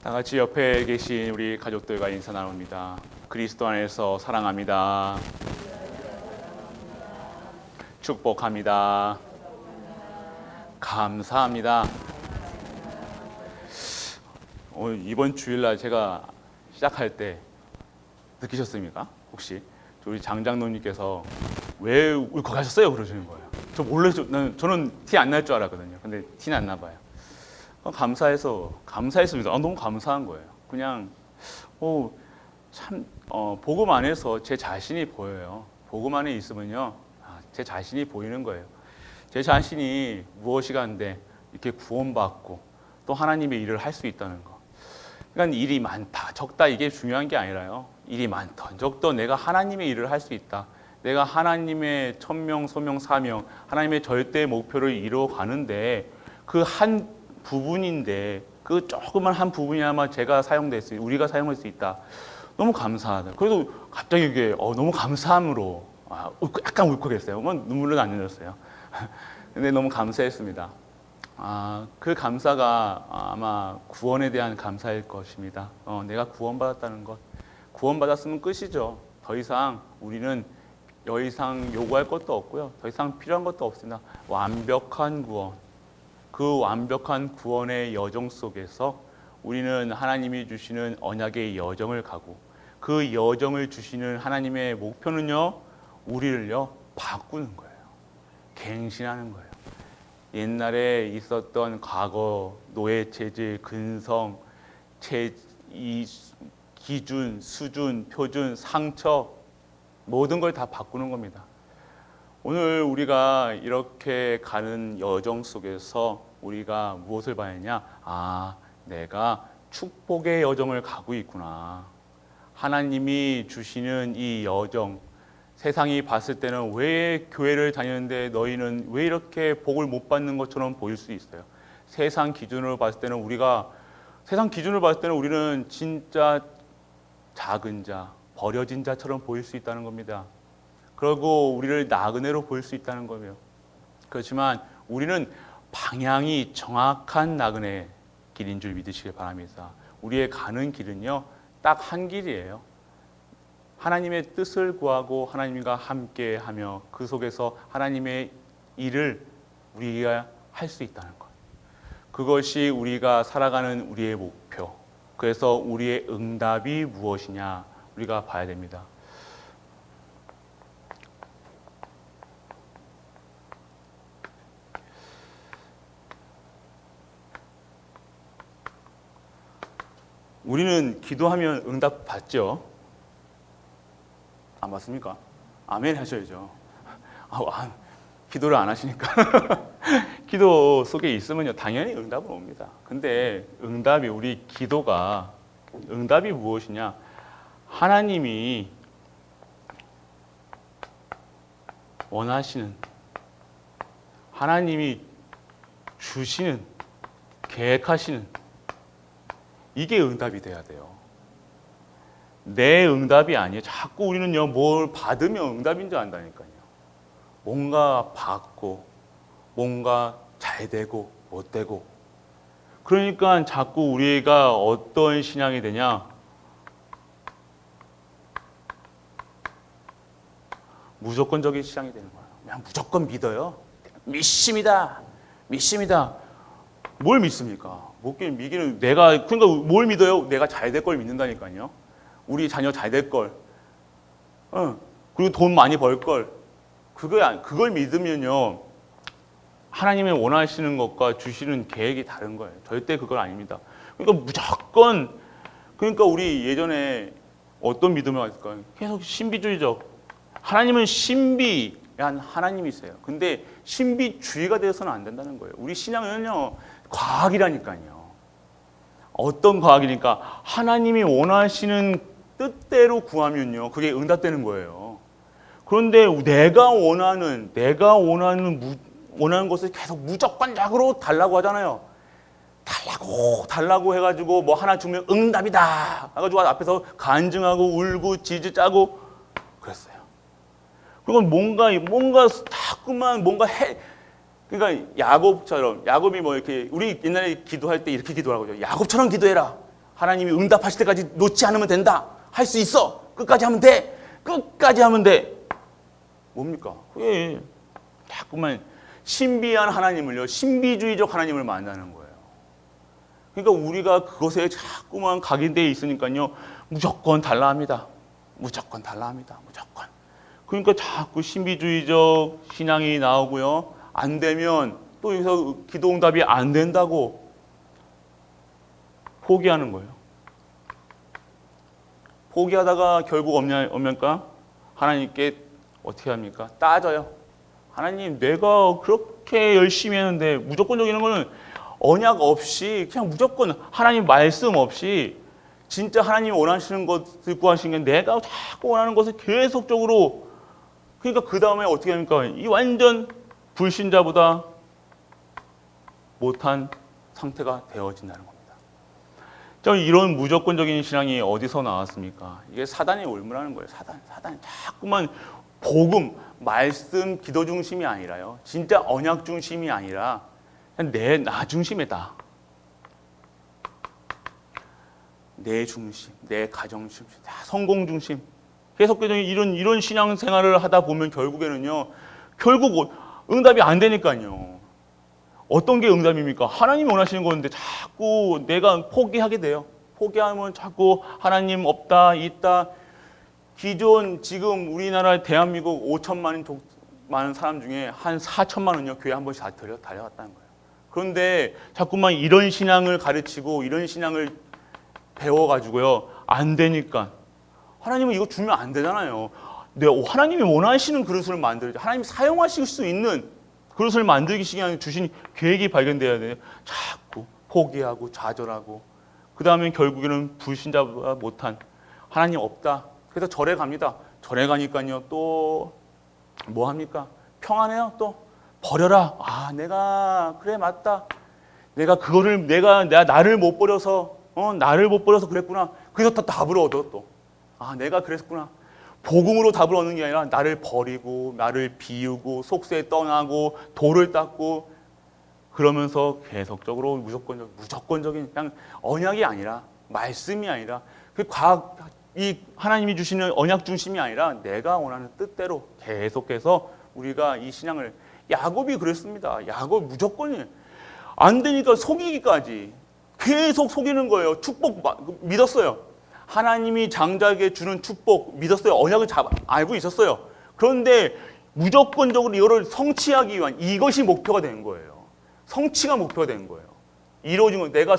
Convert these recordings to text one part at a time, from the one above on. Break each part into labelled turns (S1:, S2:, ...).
S1: 다 같이 옆에 계신 우리 가족들과 인사 나눕니다. 그리스도 안에서 사랑합니다. 축복합니다. 감사합니다. 이번 주일날 제가 시작할 때 느끼셨습니까? 혹시 우리 장장로님께서 왜 울컥하셨어요? 그러시는 거예요. 저 몰래 저는 티 안 날 줄 알았거든요. 근데 티는 안 나 봐요. 감사했습니다. 너무 감사한 거예요. 그냥 복음 안에서 제 자신이 보여요. 복음 안에 있으면요, 제 자신이 보이는 거예요. 제 자신이 무엇이간데 이렇게 구원받고 또 하나님의 일을 할 수 있다는 거. 그러니까 일이 많다, 적다 이게 중요한 게 아니라요. 일이 많던 적던 내가 하나님의 일을 할 수 있다. 내가 하나님의 천명, 소명, 사명, 하나님의 절대 목표를 이루어 가는데 그 한 부분인데 그 조그만 한 부분이야만 제가 사용될 수, 우리가 사용할 수 있다. 너무 감사하다. 그래도 갑자기 이게 너무 감사함으로 약간 울컥했어요. 눈물은 안 흘렸어요. 근데 너무 감사했습니다. 그 감사가 아마 구원에 대한 감사일 것입니다. 내가 구원받았다는 것. 구원받았으면 끝이죠. 더 이상 우리는 요구할 것도 없고요. 더 이상 필요한 것도 없습니다. 완벽한 구원. 그 완벽한 구원의 여정 속에서 우리는 하나님이 주시는 언약의 여정을 가고 그 여정을 주시는 하나님의 목표는요, 우리를요, 바꾸는 거예요. 갱신하는 거예요. 옛날에 있었던 과거, 노예 체질, 근성, 이 기준, 수준, 표준, 상처 모든 걸 다 바꾸는 겁니다. 오늘 우리가 이렇게 가는 여정 속에서 우리가 무엇을 봐야 하냐? 내가 축복의 여정을 가고 있구나. 하나님이 주시는 이 여정, 세상이 봤을 때는 왜 교회를 다니는데 너희는 왜 이렇게 복을 못 받는 것처럼 보일 수 있어요. 세상 기준으로 봤을 때는 우리는 진짜 작은 자, 버려진 자처럼 보일 수 있다는 겁니다. 그리고 우리를 나그네로 보일 수 있다는 거예요. 그렇지만 우리는 방향이 정확한 나그네 길인 줄 믿으시길 바랍니다. 우리의 가는 길은요, 딱 한 길이에요. 하나님의 뜻을 구하고 하나님과 함께하며 그 속에서 하나님의 일을 우리가 할 수 있다는 것. 그것이 우리가 살아가는 우리의 목표. 그래서 우리의 응답이 무엇이냐 우리가 봐야 됩니다. 우리는 기도하면 응답 받죠? 안 받습니까? 아멘 하셔야죠. 기도를 안 하시니까. 기도 속에 있으면요, 당연히 응답은 옵니다. 근데 우리 기도가, 응답이 무엇이냐? 하나님이 원하시는, 하나님이 주시는, 계획하시는, 이게 응답이 돼야 돼요. 내 응답이 아니에요. 자꾸 우리는요, 뭘 받으면 응답인 줄 안다니까요. 뭔가 받고, 뭔가 잘 되고, 못 되고. 그러니까 자꾸 우리가 어떤 신앙이 되냐? 무조건적인 신앙이 되는 거예요. 그냥 무조건 믿어요. 믿습니다. 뭘 믿습니까? 믿기는 그러니까 뭘 믿어요? 내가 잘 될 걸 믿는다니까요. 우리 자녀 잘 될 걸. 그리고 돈 많이 벌 걸. 그걸 믿으면요, 하나님이 원하시는 것과 주시는 계획이 다른 거예요. 절대 그건 아닙니다. 그러니까 무조건, 그러니까 우리 예전에 어떤 믿음을 가졌을까요? 계속 신비주의적. 하나님은 신비한 하나님이세요. 근데 신비주의가 되어서는 안 된다는 거예요. 우리 신앙은요, 과학이라니까요. 어떤 과학이니까 하나님이 원하시는 뜻대로 구하면요, 그게 응답되는 거예요. 그런데 내가 원하는 것을 계속 무조건적으로 달라고 하잖아요. 달라고 해가지고 뭐 하나 주면 응답이다 해가지고 앞에서 간증하고 울고 지지 짜고 그랬어요. 그건 뭔가 자꾸만 뭔가 그러니까 야곱처럼, 야곱이 뭐 이렇게 우리 옛날에 기도할 때 이렇게 기도하고 야곱처럼 기도해라. 하나님이 응답하실 때까지 놓지 않으면 된다. 할 수 있어. 끝까지 하면 돼. 끝까지 하면 돼. 뭡니까? 왜 자꾸만 신비한 하나님을요, 신비주의적 하나님을 만나는 거예요. 그러니까 우리가 그것에 자꾸만 각인되어 있으니까요, 무조건 달라 합니다. 무조건 달라 합니다. 무조건. 그러니까 자꾸 신비주의적 신앙이 나오고요. 안 되면 또 여기서 기도 응답이 안 된다고 포기하는 거예요. 포기하다가 결국 없습니까? 하나님께 어떻게 합니까? 따져요. 하나님, 내가 그렇게 열심히 했는데 무조건적인 거는 언약 없이 그냥 무조건 하나님 말씀 없이 진짜 하나님이 원하시는 것을 구하시는 게 내가 자꾸 원하는 것을 계속적으로, 그러니까 그 다음에 어떻게 합니까? 이 완전 불신자보다 못한 상태가 되어진다는 겁니다. 이런 무조건적인 신앙이 어디서 나왔습니까? 이게 사단이 올무라는 거예요. 사단이 자꾸만 복음, 말씀, 기도 중심이 아니라요. 진짜 언약 중심이 아니라 그냥 나 중심이다. 내 중심, 내 가정 중심, 성공 중심. 계속해서 이런 신앙 생활을 하다 보면 결국에는요, 결국 응답이 안 되니까요. 어떤 게 응답입니까? 하나님이 원하시는 건데 자꾸 내가 포기하게 돼요. 포기하면 자꾸 하나님 없다, 있다. 기존 지금 우리나라 대한민국 5천만 많은 사람 중에 한 4천만은요, 교회 한 번씩 다 달려갔다는 거예요. 그런데 자꾸만 이런 신앙을 가르치고 이런 신앙을 배워가지고요, 안 되니까 하나님은 이거 주면 안 되잖아요. 하나님이 원하시는 그릇을 만들죠. 하나님이 사용하실 수 있는 그릇을 만들기 위한 주신 계획이 발견돼야 돼요. 자꾸 포기하고 좌절하고, 그 다음에 결국에는 불신자보다 못한, 하나님 없다. 그래서 절에 갑니다. 절에 가니까요, 또 뭐 합니까? 평안해요. 또 버려라. 내가 그래 맞다. 내가 나를 못 버려서 그랬구나. 그래서 또 답을 얻어. 또 내가 그랬구나. 복음으로 답을 얻는 게 아니라 나를 버리고 나를 비우고 속세에 떠나고 돌을 닦고, 그러면서 계속적으로 무조건적인 그냥 언약이 아니라, 말씀이 아니라, 이 하나님이 주시는 언약 중심이 아니라 내가 원하는 뜻대로 계속해서 우리가 이 신앙을, 야곱이 그랬습니다. 야곱 무조건이 안 되니까 속이기까지 계속 속이는 거예요. 축복 믿었어요. 하나님이 장자에게 주는 축복 믿었어요. 언약을 알고 있었어요. 그런데 무조건적으로 이거를 성취하기 위한, 이것이 목표가 된 거예요. 성취가 목표가 된 거예요. 이루어진 거. 내가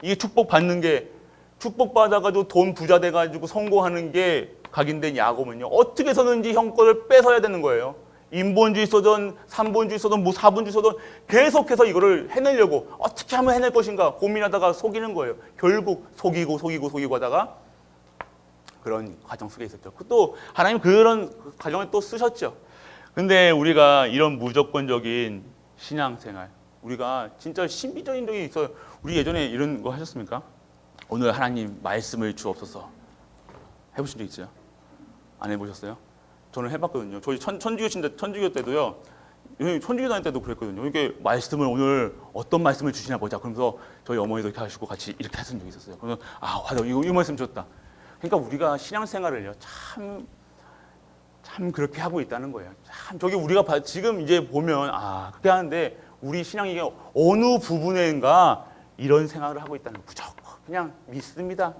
S1: 이게 축복 받는 게, 축복 받아가지고 돈 부자 돼가지고 성공하는 게 각인된 야곱은요, 어떻게 해서든지 형 거를 뺏어야 되는 거예요. 인본주의 쏘던, 삼본주의 쏘던, 사본주의 쏘던 계속해서 이거를 해내려고 어떻게 하면 해낼 것인가 고민하다가 속이는 거예요. 결국 속이고 하다가 그런 과정 속에 있었죠. 또 하나님 그런 과정을 또 쓰셨죠. 근데 우리가 이런 무조건적인 신앙생활, 우리가 진짜 신비적인 적이 있어요. 우리 예전에 이런 거 하셨습니까? 오늘 하나님 말씀을 주옵소서. 해보신 적 있어요? 안 해보셨어요? 저는 해봤거든요. 저희 천주교 때도요. 천주교 다닐 때도 그랬거든요. 이게 말씀을 오늘 어떤 말씀을 주시나 보자. 그러면서 저희 어머니도 이렇게 하시고 같이 이렇게 하신 적이 있었어요. 그래서 맞아, 이 말씀 줬다. 그러니까 우리가 신앙생활을요, 참 그렇게 하고 있다는 거예요. 참 저기 우리가 지금 이제 보면 그렇게 하는데 우리 신앙이 어느 부분인가 이런 생각을 하고 있다는 거예요. 무조건 그냥 믿습니다.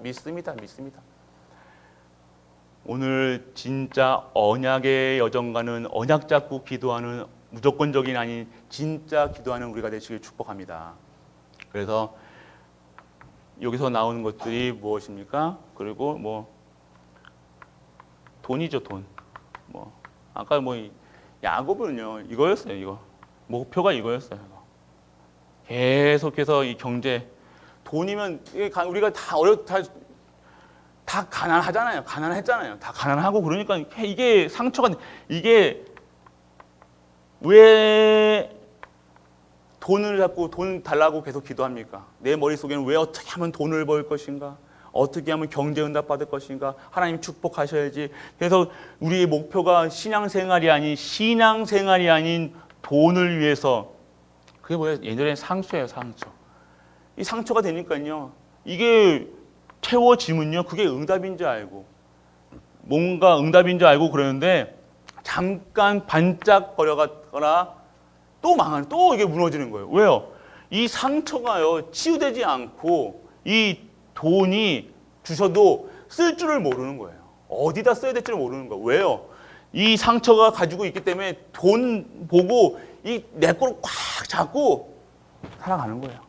S1: 오늘 진짜 언약의 여정 가는, 언약 잡고 기도하는, 무조건적인 아닌 진짜 기도하는 우리가 되시길 축복합니다. 그래서 여기서 나오는 것들이 무엇입니까? 그리고 돈이죠, 돈. 아까 야곱은요, 이거였어요, 이거. 목표가 이거였어요. 계속해서 이 경제, 돈이면 우리가 다 가난하잖아요. 가난했잖아요. 다 가난하고 그러니까 이게 상처가, 이게 왜 돈을 잡고 돈 달라고 계속 기도합니까? 내 머릿속에는 왜 어떻게 하면 돈을 벌 것인가? 어떻게 하면 경제 응답 받을 것인가? 하나님 축복하셔야지. 그래서 우리의 목표가 신앙생활이 아닌 돈을 위해서, 그게 뭐예요? 예전에 상처예요, 상처. 이 상처가 되니까요. 이게 채워지면요, 그게 응답인 줄 알고, 뭔가 응답인 줄 알고 그러는데 잠깐 반짝거려가거나 또 이게 무너지는 거예요. 왜요? 이 상처가요, 치유되지 않고 이 돈이 주셔도 쓸 줄을 모르는 거예요. 어디다 써야 될지를 모르는 거예요. 왜요? 이 상처가 가지고 있기 때문에 돈 보고 이 내 거를 꽉 잡고 살아가는 거예요.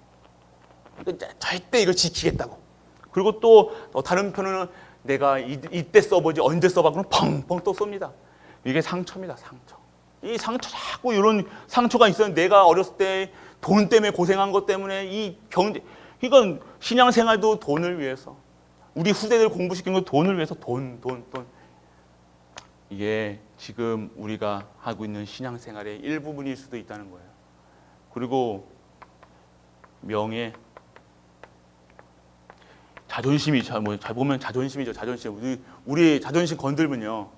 S1: 절대 이걸 지키겠다고. 그리고 또 다른 편은 내가 이때 써보지 언제 써봐 그러면 펑펑 또 쏩니다. 이게 상처입니다. 상처. 이 상처 자꾸 이런 상처가 있어요. 내가 어렸을 때 돈 때문에 고생한 것 때문에 이 경제, 이건 신앙생활도 돈을 위해서, 우리 후대들 공부시킨 거 돈을 위해서 돈. 이게 지금 우리가 하고 있는 신앙생활의 일부분일 수도 있다는 거예요. 그리고 명예, 자존심이 잘 보면 자존심이죠. 자존심. 우리 자존심 건들면요.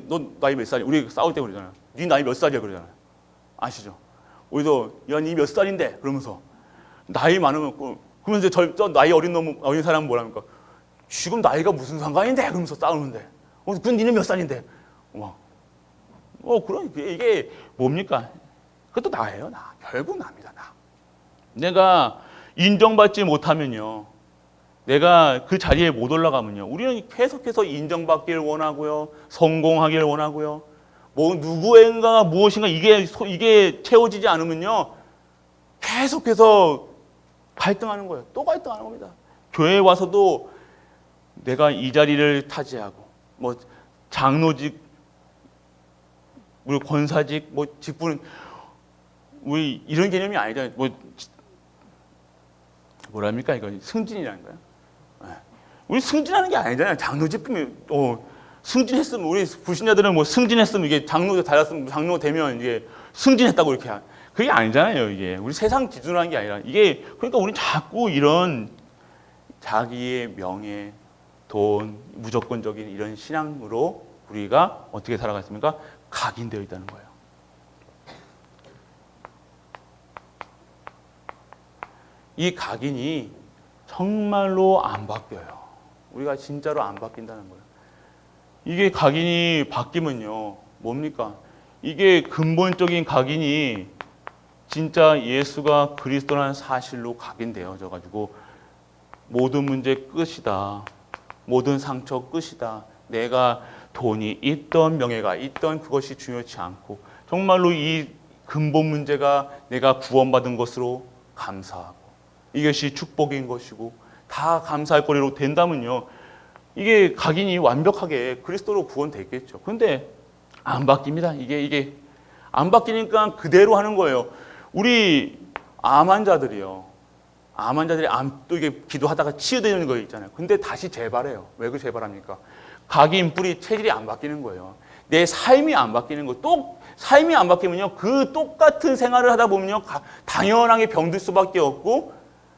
S1: 너 나이 몇 살이야? 우리 싸울 때 그러잖아요. 네 나이 몇 살이야 그러잖아요. 아시죠? 우리도 야, 니 몇 살인데? 그러면서 나이 많으면 그러면서 저 나이 어린 사람은 뭐랍니까? 지금 나이가 무슨 상관인데? 그러면서 싸우는데. 그럼 니는 몇 살인데? 그럼 이게 뭡니까? 그것도 나예요, 나. 결국 나입니다, 나. 내가 인정받지 못하면요, 내가 그 자리에 못 올라가면요, 우리는 계속해서 인정받기를 원하고요, 성공하기를 원하고요, 뭐 누구인가가 무엇인가 이게 채워지지 않으면요, 계속해서 갈등하는 거예요. 또 갈등하는 겁니다. 교회에 와서도 내가 이 자리를 차지하고, 뭐 장로직, 우리 권사직, 뭐 직분은 우리 이런 개념이 아니잖아요. 뭐랍니까 이거 승진이라는 거예요. 우리 승진하는 게 아니잖아요. 장로직분이 승진했으면, 우리 불신자들은 뭐 승진했으면 이게 장로 달았으면 장로 되면 이게 승진했다고 이렇게 그게 아니잖아요. 이게 우리 세상 기준으로 하는 게 아니라 이게, 그러니까 우리는 자꾸 이런 자기의 명예, 돈, 무조건적인 이런 신앙으로 우리가 어떻게 살아갔습니까? 각인되어 있다는 거예요. 이 각인이 정말로 안 바뀌어요. 우리가 진짜로 안 바뀐다는 거예요. 이게 각인이 바뀌면요, 뭡니까? 이게 근본적인 각인이 진짜 예수가 그리스도라는 사실로 각인되어져 가지고 모든 문제 끝이다. 모든 상처 끝이다. 내가 돈이 있던 명예가 있던 그것이 중요치 않고 정말로 이 근본 문제가 내가 구원받은 것으로 감사하고 이것이 축복인 것이고 다 감사할 거리로 된다면요, 이게 각인이 완벽하게 그리스도로 구원됐겠죠. 그런데 안 바뀝니다. 이게 안 바뀌니까 그대로 하는 거예요. 우리 암 환자들이 또 이게 기도하다가 치유되는 거 있잖아요. 근데 다시 재발해요. 왜 그 재발합니까? 각인 뿌리 체질이 안 바뀌는 거예요. 내 삶이 안 바뀌는 거. 또 삶이 안 바뀌면요, 그 똑같은 생활을 하다 보면요, 당연하게 병들 수밖에 없고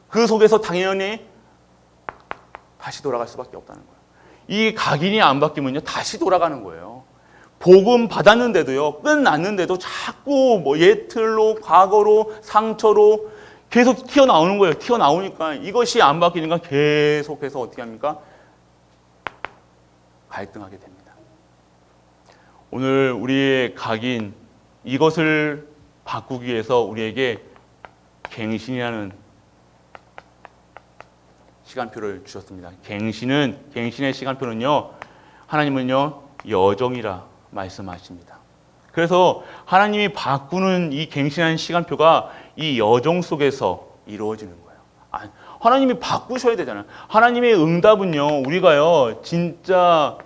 S1: 그 속에서 당연히 다시 돌아갈 수밖에 없다는 거예요. 이 각인이 안 바뀌면요, 다시 돌아가는 거예요. 복음 받았는데도요, 끝났는데도 자꾸 뭐 옛틀로, 과거로, 상처로 계속 튀어나오는 거예요. 튀어나오니까 이것이 안 바뀌니까 계속해서 어떻게 합니까? 갈등하게 됩니다. 오늘 우리의 각인, 이것을 바꾸기 위해서 우리에게 갱신이라는 시간표를 주셨습니다. 갱신의 시간표는요, 하나님은요, 여정이라 말씀하십니다. 그래서 하나님이 바꾸는 이 갱신하는 시간표가 이 여정 속에서 이루어지는 거예요. 하나님이 바꾸셔야 되잖아요. 하나님의 응답은요, 우리가요, 진짜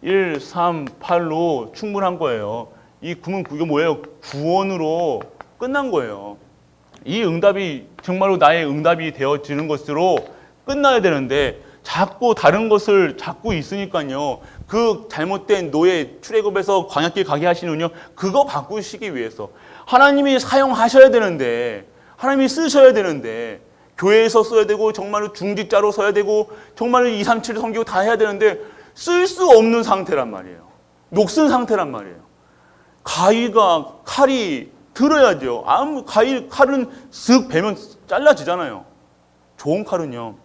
S1: 1, 3, 8로 충분한 거예요. 이게 뭐예요? 구원으로 끝난 거예요. 이 응답이 정말로 나의 응답이 되어지는 것으로 끝나야 되는데 자꾸 다른 것을 잡고 있으니까요. 그 잘못된 노예 출애굽에서 광야길 가게 하시는요, 그거 바꾸시기 위해서 하나님이 사용하셔야 되는데, 하나님이 쓰셔야 되는데, 교회에서 써야 되고 정말로 중직자로 서야 되고 정말로 2, 3, 7 섬기고 다 해야 되는데 쓸 수 없는 상태란 말이에요. 녹슨 상태란 말이에요. 칼이 들어야죠. 칼은 쓱 베면 잘라지잖아요. 좋은 칼은요,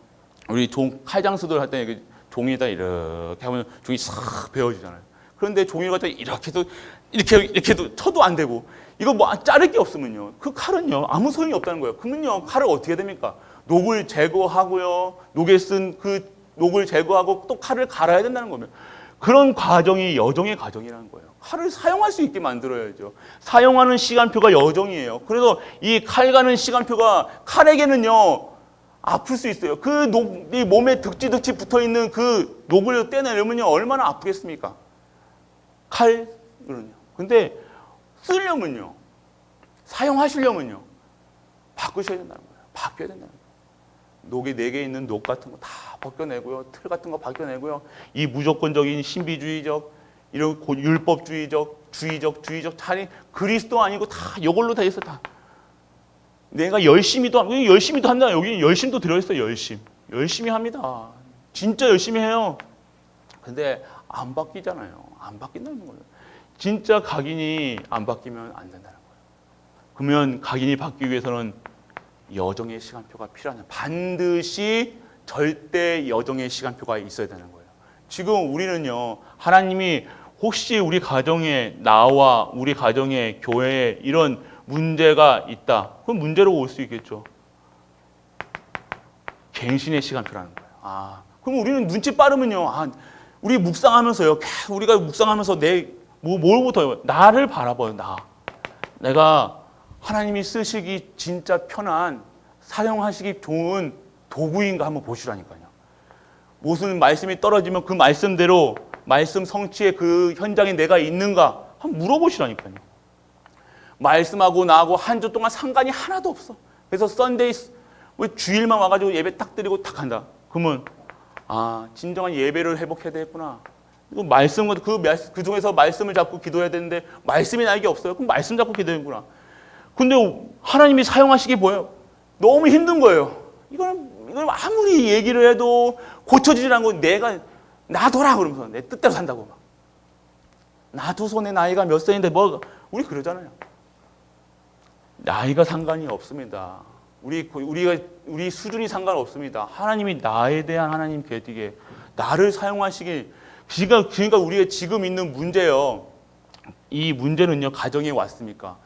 S1: 우리 좋은 칼장수들 할 때 종이에다 이렇게 하면 종이 싹 베어지잖아요. 그런데 종이를 갖다 이렇게도 쳐도 안 되고, 이거 뭐 자를 게 없으면요, 그 칼은요 아무 소용이 없다는 거예요. 그러면요 칼을 어떻게 됩니까? 녹을 제거하고요, 녹에 쓴 그 녹을 제거하고 또 칼을 갈아야 된다는 겁니다. 그런 과정이 여정의 과정이라는 거예요. 칼을 사용할 수 있게 만들어야죠. 사용하는 시간표가 여정이에요. 그래서 이 칼 가는 시간표가 칼에게는요 아플 수 있어요. 이 몸에 득지득지 붙어있는 그 녹을 떼내려면요 얼마나 아프겠습니까? 칼은요. 근데 쓰려면요, 사용하시려면요 바꾸셔야 된다는 거예요. 바뀌어야 된다는 거예요. 녹이 4개 있는 녹 같은 거 다 벗겨내고요, 틀 같은 거 벗겨내고요, 이 무조건적인 신비주의적, 이런 율법주의적, 주의적 차리 그리스도 아니고 다 이걸로 다 있어. 다 내가 열심히도 한다. 여기 열심도 들어있어요. 열심히 합니다. 진짜 열심히 해요. 근데 안 바뀌잖아요. 안 바뀐다는 거예요. 진짜 각인이 안 바뀌면 안 된다는 거예요. 그러면 각인이 바뀌기 위해서는 여정의 시간표가 필요하다. 반드시 절대 여정의 시간표가 있어야 되는 거예요. 지금 우리는요, 하나님이 혹시 우리 가정에, 나와 우리 가정에, 교회에 이런 문제가 있다, 그럼 문제로 올 수 있겠죠. 갱신의 시간표라는 거예요. 그럼 우리는 눈치 빠르면요, 우리 묵상하면서요, 우리가 묵상하면서 뭘부터 나를 바라봐요. 내가 하나님이 쓰시기 진짜 편한, 사용하시기 좋은 도구인가 한번 보시라니까요. 무슨 말씀이 떨어지면 그 말씀대로 말씀 성취의 그 현장에 내가 있는가 한번 물어보시라니까요. 말씀하고 나하고 한 주 동안 상관이 하나도 없어. 그래서 썬데이 주일만 와가지고 예배 딱 드리고 딱 한다. 그러면 진정한 예배를 회복해야 되겠구나. 이거 그 중에서 말씀을 잡고 기도해야 되는데 말씀이 나에게 없어요. 그럼 말씀 잡고 기도해야겠구나. 근데 하나님이 사용하시기 뭐예요? 너무 힘든 거예요. 이걸 아무리 얘기를 해도 고쳐지지 않고 내가 놔둬라 그러면서 내 뜻대로 산다고 막. 놔두소, 내 나이가 몇 살인데 우리 그러잖아요. 나이가 상관이 없습니다. 우리 수준이 상관없습니다. 하나님이 나에 대한 하나님 계획에 나를 사용하시기. 그러니까 우리가 지금 있는 문제요, 이 문제는요 가정에 왔으니까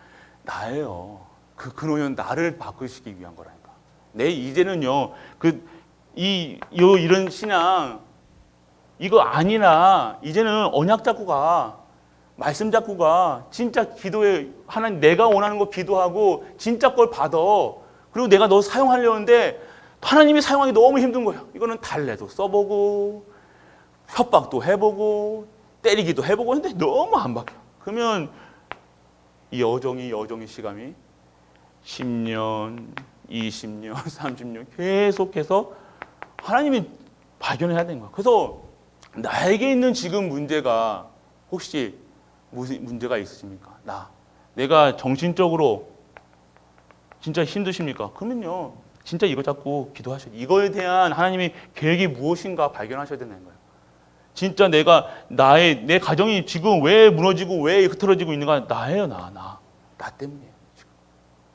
S1: 나예요. 그러면 나를 바꾸시기 위한 거라니까. 이제는요 이런 신앙 이거 아니라 이제는 언약 잡고 가, 말씀 잡고 가. 진짜 기도에 하나님 내가 원하는 거 기도하고 진짜 걸 받아. 그리고 내가 너 사용하려는데 하나님이 사용하기 너무 힘든 거예요. 이거는 달래도 써보고 협박도 해보고 때리기도 해보고 했는데 너무 안 바뀌어. 그러면 이 여정의 시간이 10년, 20년, 30년 계속해서 하나님이 발견해야 되는 거야. 그래서 나에게 있는 지금 문제가 혹시 무슨 문제가 있으십니까? 내가 정신적으로 진짜 힘드십니까? 그러면요 진짜 이거 잡고 기도하셔야 돼요. 이거에 대한 하나님의 계획이 무엇인가 발견하셔야 되는 거예요. 진짜 내 가정이 지금 왜 무너지고 왜 흐트러지고 있는가? 나예요. 나 때문이에요.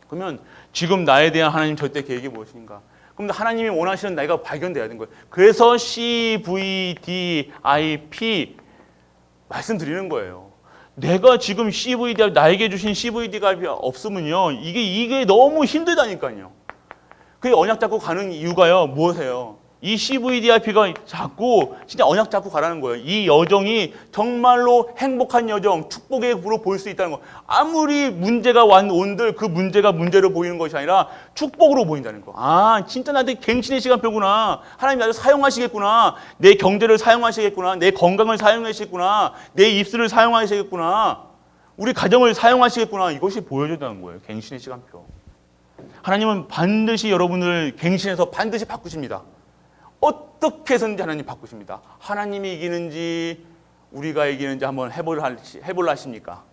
S1: 그러면 지금 나에 대한 하나님 절대 계획이 무엇인가? 그럼 하나님이 원하시는 나이가 발견돼야 되는 거예요. 그래서 CVDIP 말씀드리는 거예요. 내가 지금 CVD 나에게 주신 CVD가 없으면요 이게 너무 힘들다니까요. 그게 언약 잡고 가는 이유가요 무엇이에요? 이 CVDIP가 자꾸 진짜 언약 잡고 가라는 거예요. 이 여정이 정말로 행복한 여정, 축복의 부로 보일 수 있다는 거. 아무리 문제가 온들 그 문제가 문제로 보이는 것이 아니라 축복으로 보인다는 거. 진짜 나한테 갱신의 시간표구나. 하나님 나를 사용하시겠구나. 내 경제를 사용하시겠구나. 내 건강을 사용하시겠구나. 내 입술을 사용하시겠구나. 우리 가정을 사용하시겠구나. 이것이 보여준다는 거예요. 갱신의 시간표. 하나님은 반드시 여러분을 갱신해서 반드시 바꾸십니다. 어떻게 해서든지 하나님 바꾸십니다. 하나님이 이기는지 우리가 이기는지 한번 해볼라 하십니까?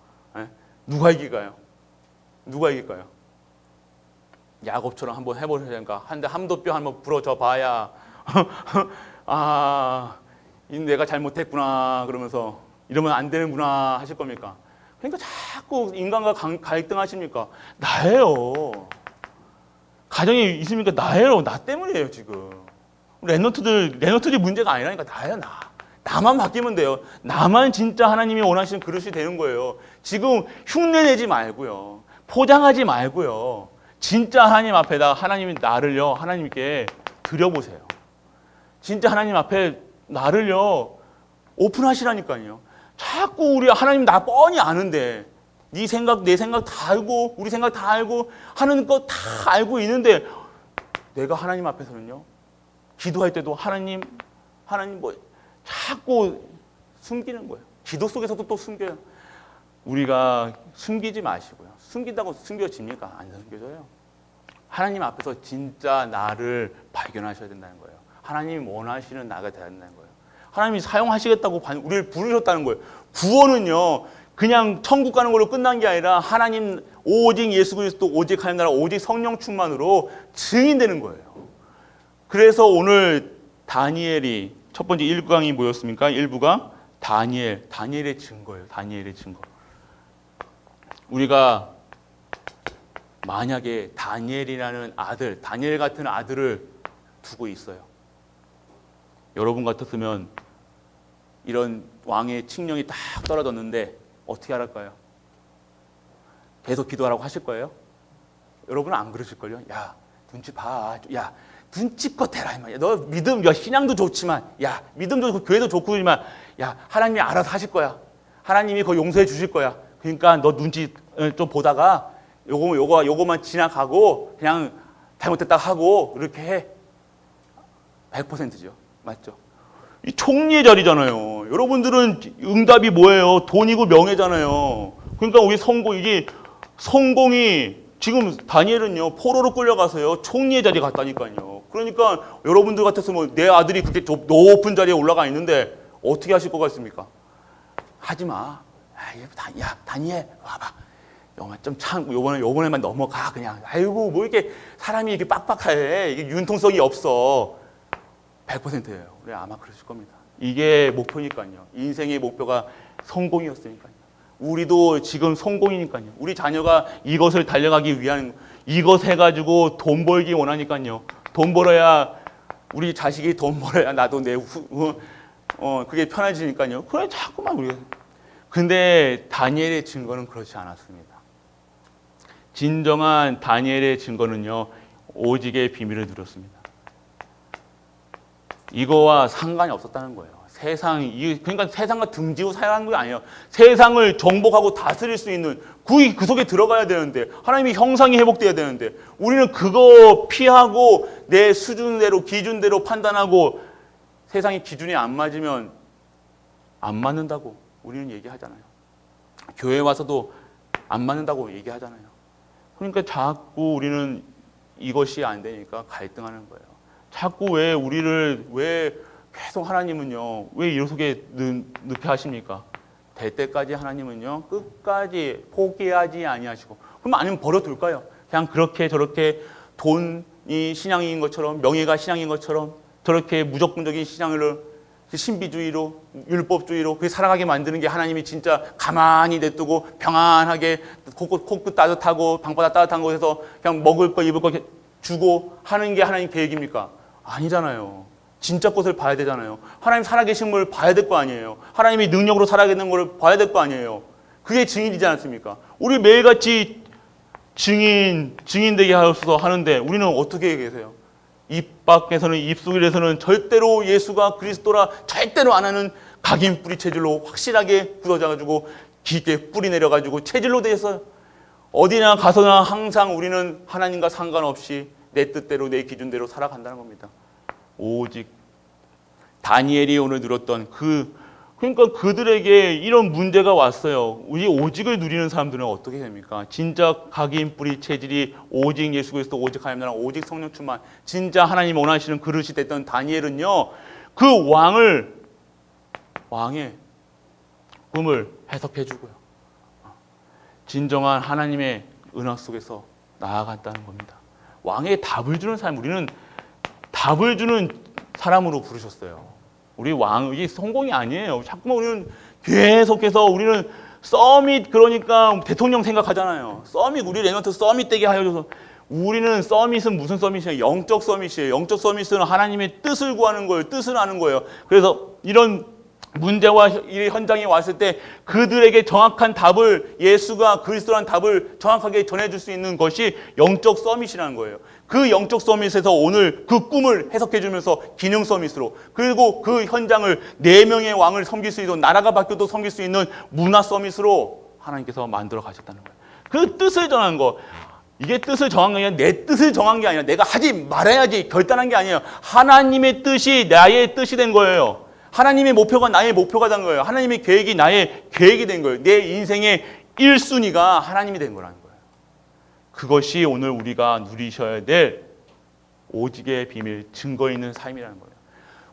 S1: 누가 이길까요? 야곱처럼 한번 해보셔야 되니까 한데 함도뼈 한번 부러져 봐야 내가 잘못했구나 그러면서 이러면 안 되는구나 하실 겁니까? 그러니까 자꾸 인간과 갈등하십니까? 나예요. 가정이 있으니까 나예요. 나 때문이에요 지금. 랩런트들이 문제가 아니라니까 나야 나. 나만 바뀌면 돼요. 나만 진짜 하나님이 원하시는 그릇이 되는 거예요. 지금 흉내내지 말고요. 포장하지 말고요. 진짜 하나님 앞에다 하나님이 나를요. 하나님께 드려보세요. 진짜 하나님 앞에 나를요. 오픈하시라니까요. 자꾸 우리 하나님 나 뻔히 아는데 네 생각 내 생각 다 알고 우리 생각 다 알고 하는 거 다 알고 있는데 내가 하나님 앞에서는요. 기도할 때도 하나님 뭐 자꾸 숨기는 거예요. 기도 속에서도 또 숨겨요. 우리가 숨기지 마시고요. 숨긴다고 숨겨집니까? 안 숨겨져요. 하나님 앞에서 진짜 나를 발견하셔야 된다는 거예요. 하나님이 원하시는 나가 되어야 된다는 거예요. 하나님이 사용하시겠다고 우리를 부르셨다는 거예요. 구원은요. 그냥 천국 가는 걸로 끝난 게 아니라 하나님 오직 예수 그리스도 오직 하나님 나라 오직 성령 충만으로 증인되는 거예요. 그래서 오늘 다니엘이 첫 번째 1강이 뭐였습니까? 1부가 다니엘의 증거예요. 다니엘의 증거. 우리가 만약에 다니엘이라는 아들, 다니엘 같은 아들을 두고 있어요. 여러분 같았으면 이런 왕의 칙령이 딱 떨어졌는데 어떻게 할까요? 계속 기도하라고 하실 거예요? 여러분은 안 그러실걸요? 야, 눈치 봐. 야, 눈치껏 해라. 너 믿음, 신앙도 좋지만, 야, 믿음도 좋고, 교회도 좋고지만, 야, 하나님이 알아서 하실 거야. 하나님이 그거 용서해 주실 거야. 그러니까 너 눈치 좀 보다가 요거만 지나가고, 그냥 잘못됐다 하고, 이렇게 해. 100%죠. 맞죠? 이 총리의 자리잖아요. 여러분들은 응답이 뭐예요? 돈이고 명예잖아요. 그러니까 우리 성공이 지금 다니엘은요 포로로 끌려가서요 총리의 자리에 갔다니까요. 그러니까 여러분들 같았으면 내 아들이 그렇게 높은 자리에 올라가 있는데 어떻게 하실 것 같습니까? 하지 마. 야 다니엘 와봐. 요번에만 넘어가 그냥. 아이고 뭐 이렇게 사람이 이렇게 빡빡해. 이게 융통성이 없어. 100%예요. 우리 아마 그러실 겁니다. 이게 목표니까요. 인생의 목표가 성공이었으니까요. 우리도 지금 성공이니까요. 우리 자녀가 이것을 달려가기 위한 이것 해가지고 돈 벌기 원하니까요. 돈 벌어야 우리 자식이 돈 벌어야 나도 그게 편해지니까요. 그래 자꾸만 우리가. 근데 다니엘의 증거는 그렇지 않았습니다. 진정한 다니엘의 증거는요. 오직의 비밀을 누렸습니다. 이거와 상관이 없었다는 거예요. 그러니까 세상과 등지고 살아가는 게 아니에요. 세상을 정복하고 다스릴 수 있는 그 속에 들어가야 되는데 하나님의 형상이 회복돼야 되는데 우리는 그거 피하고 내 수준대로 기준대로 판단하고 세상의 기준이 안 맞으면 안 맞는다고 우리는 얘기하잖아요. 교회 와서도 안 맞는다고 얘기하잖아요. 그러니까 자꾸 우리는 이것이 안 되니까 갈등하는 거예요. 자꾸 왜 계속 하나님은요, 왜 이렇게 늪에 하십니까? 될 때까지 하나님은요, 끝까지 포기하지 아니하시고, 그럼 아니면 버려둘까요? 그냥 그렇게 저렇게 돈이 신앙인 것처럼, 명예가 신앙인 것처럼, 저렇게 무조건적인 신앙을 신비주의로, 율법주의로 그렇게 살아가게 만드는 게 하나님이 진짜 가만히 냅두고 평안하게 코끝 따뜻하고 방바닥 따뜻한 곳에서 그냥 먹을 거 입을 거 주고 하는 게 하나님 계획입니까? 아니잖아요. 진짜 것을 봐야 되잖아요. 하나님 살아계신 걸 봐야 될 거 아니에요. 하나님이 능력으로 살아계는 걸 봐야 될 거 아니에요. 그게 증인이지 않습니까? 우리 매일같이 증인 되게 하셔서 하는데 우리는 어떻게 계세요? 입 밖에서는 입속에서는 절대로 예수가 그리스도라 절대로 안 하는 각인 뿌리 체질로 확실하게 굳어져가지고 깊게 뿌리 내려가지고 체질로 돼 있어요. 어디나 가서나 항상 우리는 하나님과 상관없이 내 뜻대로 내 기준대로 살아간다는 겁니다. 오직 다니엘이 오늘 누렸던 그러니까 그들에게 이런 문제가 왔어요. 우리 오직을 누리는 사람들은 어떻게 됩니까? 진짜 각인 뿌리 체질이 오직 예수 그리스도 오직 하나님 나라 오직 성령 충만 진짜 하나님 원하시는 그릇이 됐던 다니엘은요. 그 왕의 꿈을 해석해 주고요. 진정한 하나님의 은혜 속에서 나아갔다는 겁니다. 왕의 답을 주는 사람, 우리는 답을 주는 사람으로 부르셨어요. 우리 왕이 성공이 아니에요. 자꾸만 우리는 계속해서 우리는 서밋 그러니까 대통령 생각하잖아요. 서밋 우리 랩런트 서밋 되게 하여줘서 우리는 서밋은 무슨 서밋이에요? 영적 서밋이에요. 영적 서밋은 하나님의 뜻을 구하는 거예요. 뜻을 아는 거예요. 그래서 이런 문제와 이 현장에 왔을 때 그들에게 정확한 답을, 예수가 그리스도라는 답을 정확하게 전해줄 수 있는 것이 영적 서밋이라는 거예요. 그 영적 서밋에서 오늘 그 꿈을 해석해 주면서 기능 서밋으로, 그리고 그 현장을 4명의 왕을 섬길 수 있는, 나라가 바뀌어도 섬길 수 있는 문화 서밋으로 하나님께서 만들어 가셨다는 거예요. 그 뜻을 정한 거. 이게 뜻을 정한 게 아니라 내 뜻을 정한 게 아니라 내가 하지 말아야지 결단한 게 아니에요. 하나님의 뜻이 나의 뜻이 된 거예요. 하나님의 목표가 나의 목표가 된 거예요. 하나님의 계획이 나의 계획이 된 거예요. 내 인생의 1순위가 하나님이 된 거라는 거예요. 그것이 오늘 우리가 누리셔야 될 오직의 비밀, 증거 있는 삶이라는 거예요.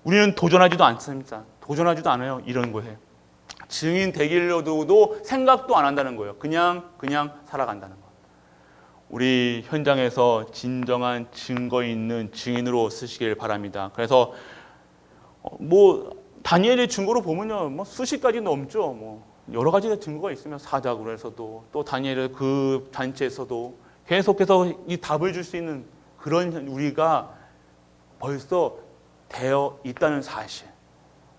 S1: 우리는 도전하지도 않습니다. 도전하지도 않아요. 이런 거에. 증인 되기로도 생각도 안 한다는 거예요. 그냥 살아간다는 거예요. 우리 현장에서 진정한 증거 있는 증인으로 쓰시길 바랍니다. 그래서 다니엘의 증거로 보면요, 수십 가지 넘죠. 여러 가지 증거가 있으면 사자굴 에서도 또 다니엘의 그 잔치에서도 계속해서 이 답을 줄 수 있는 그런 우리가 벌써 되어 있다는 사실.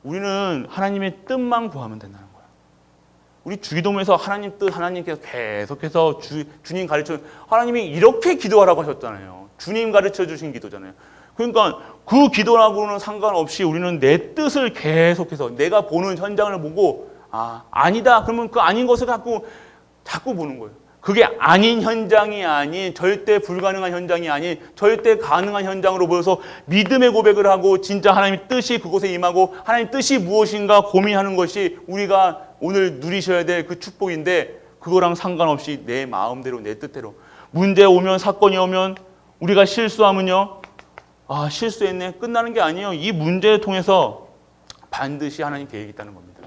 S1: 우리는 하나님의 뜻만 구하면 된다는 거예요. 우리 주기도문에서 하나님 뜻, 하나님께서 계속해서 주님 가르쳐, 하나님이 이렇게 기도하라고 하셨잖아요. 주님 가르쳐 주신 기도잖아요. 그러니까 그 기도라고는 상관없이 우리는 내 뜻을 계속해서 내가 보는 현장을 보고 아니다. 그러면 그 아닌 것을 자꾸 보는 거예요. 그게 아닌 현장이 아닌, 절대 불가능한 현장이 아닌 절대 가능한 현장으로 보여서 믿음의 고백을 하고 진짜 하나님의 뜻이 그곳에 임하고 하나님의 뜻이 무엇인가 고민하는 것이 우리가 오늘 누리셔야 될 그 축복인데, 그거랑 상관없이 내 마음대로 내 뜻대로 문제 오면, 사건이 오면 우리가 실수하면요, 실수했네, 끝나는 게 아니에요. 이 문제를 통해서 반드시 하나님 계획이 있다는 겁니다.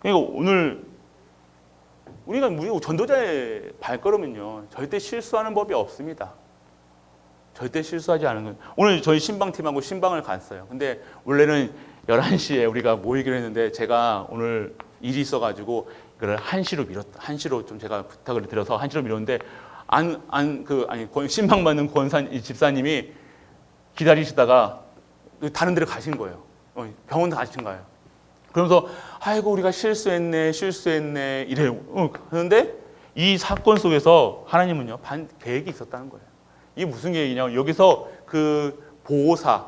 S1: 그러니까 오늘 우리 전도자의 발걸음은요, 절대 실수하는 법이 없습니다. 절대 실수하지 않은 건. 오늘 저희 신방팀하고 신방을 갔어요. 근데 원래는 11시에 우리가 모이기로 했는데 제가 오늘 일이 있어가지고 그걸 1시로 좀 제가 부탁을 드려서 1시로 미뤘는데 신방 받는 집사님이 기다리시다가 다른 데로 가신 거예요. 병원 가신 거예요. 그러면서 아이고 우리가 실수했네 이래요. 그런데 이 사건 속에서 하나님은요, 계획이 있었다는 거예요. 이게 무슨 계획이냐? 여기서 그 보호사,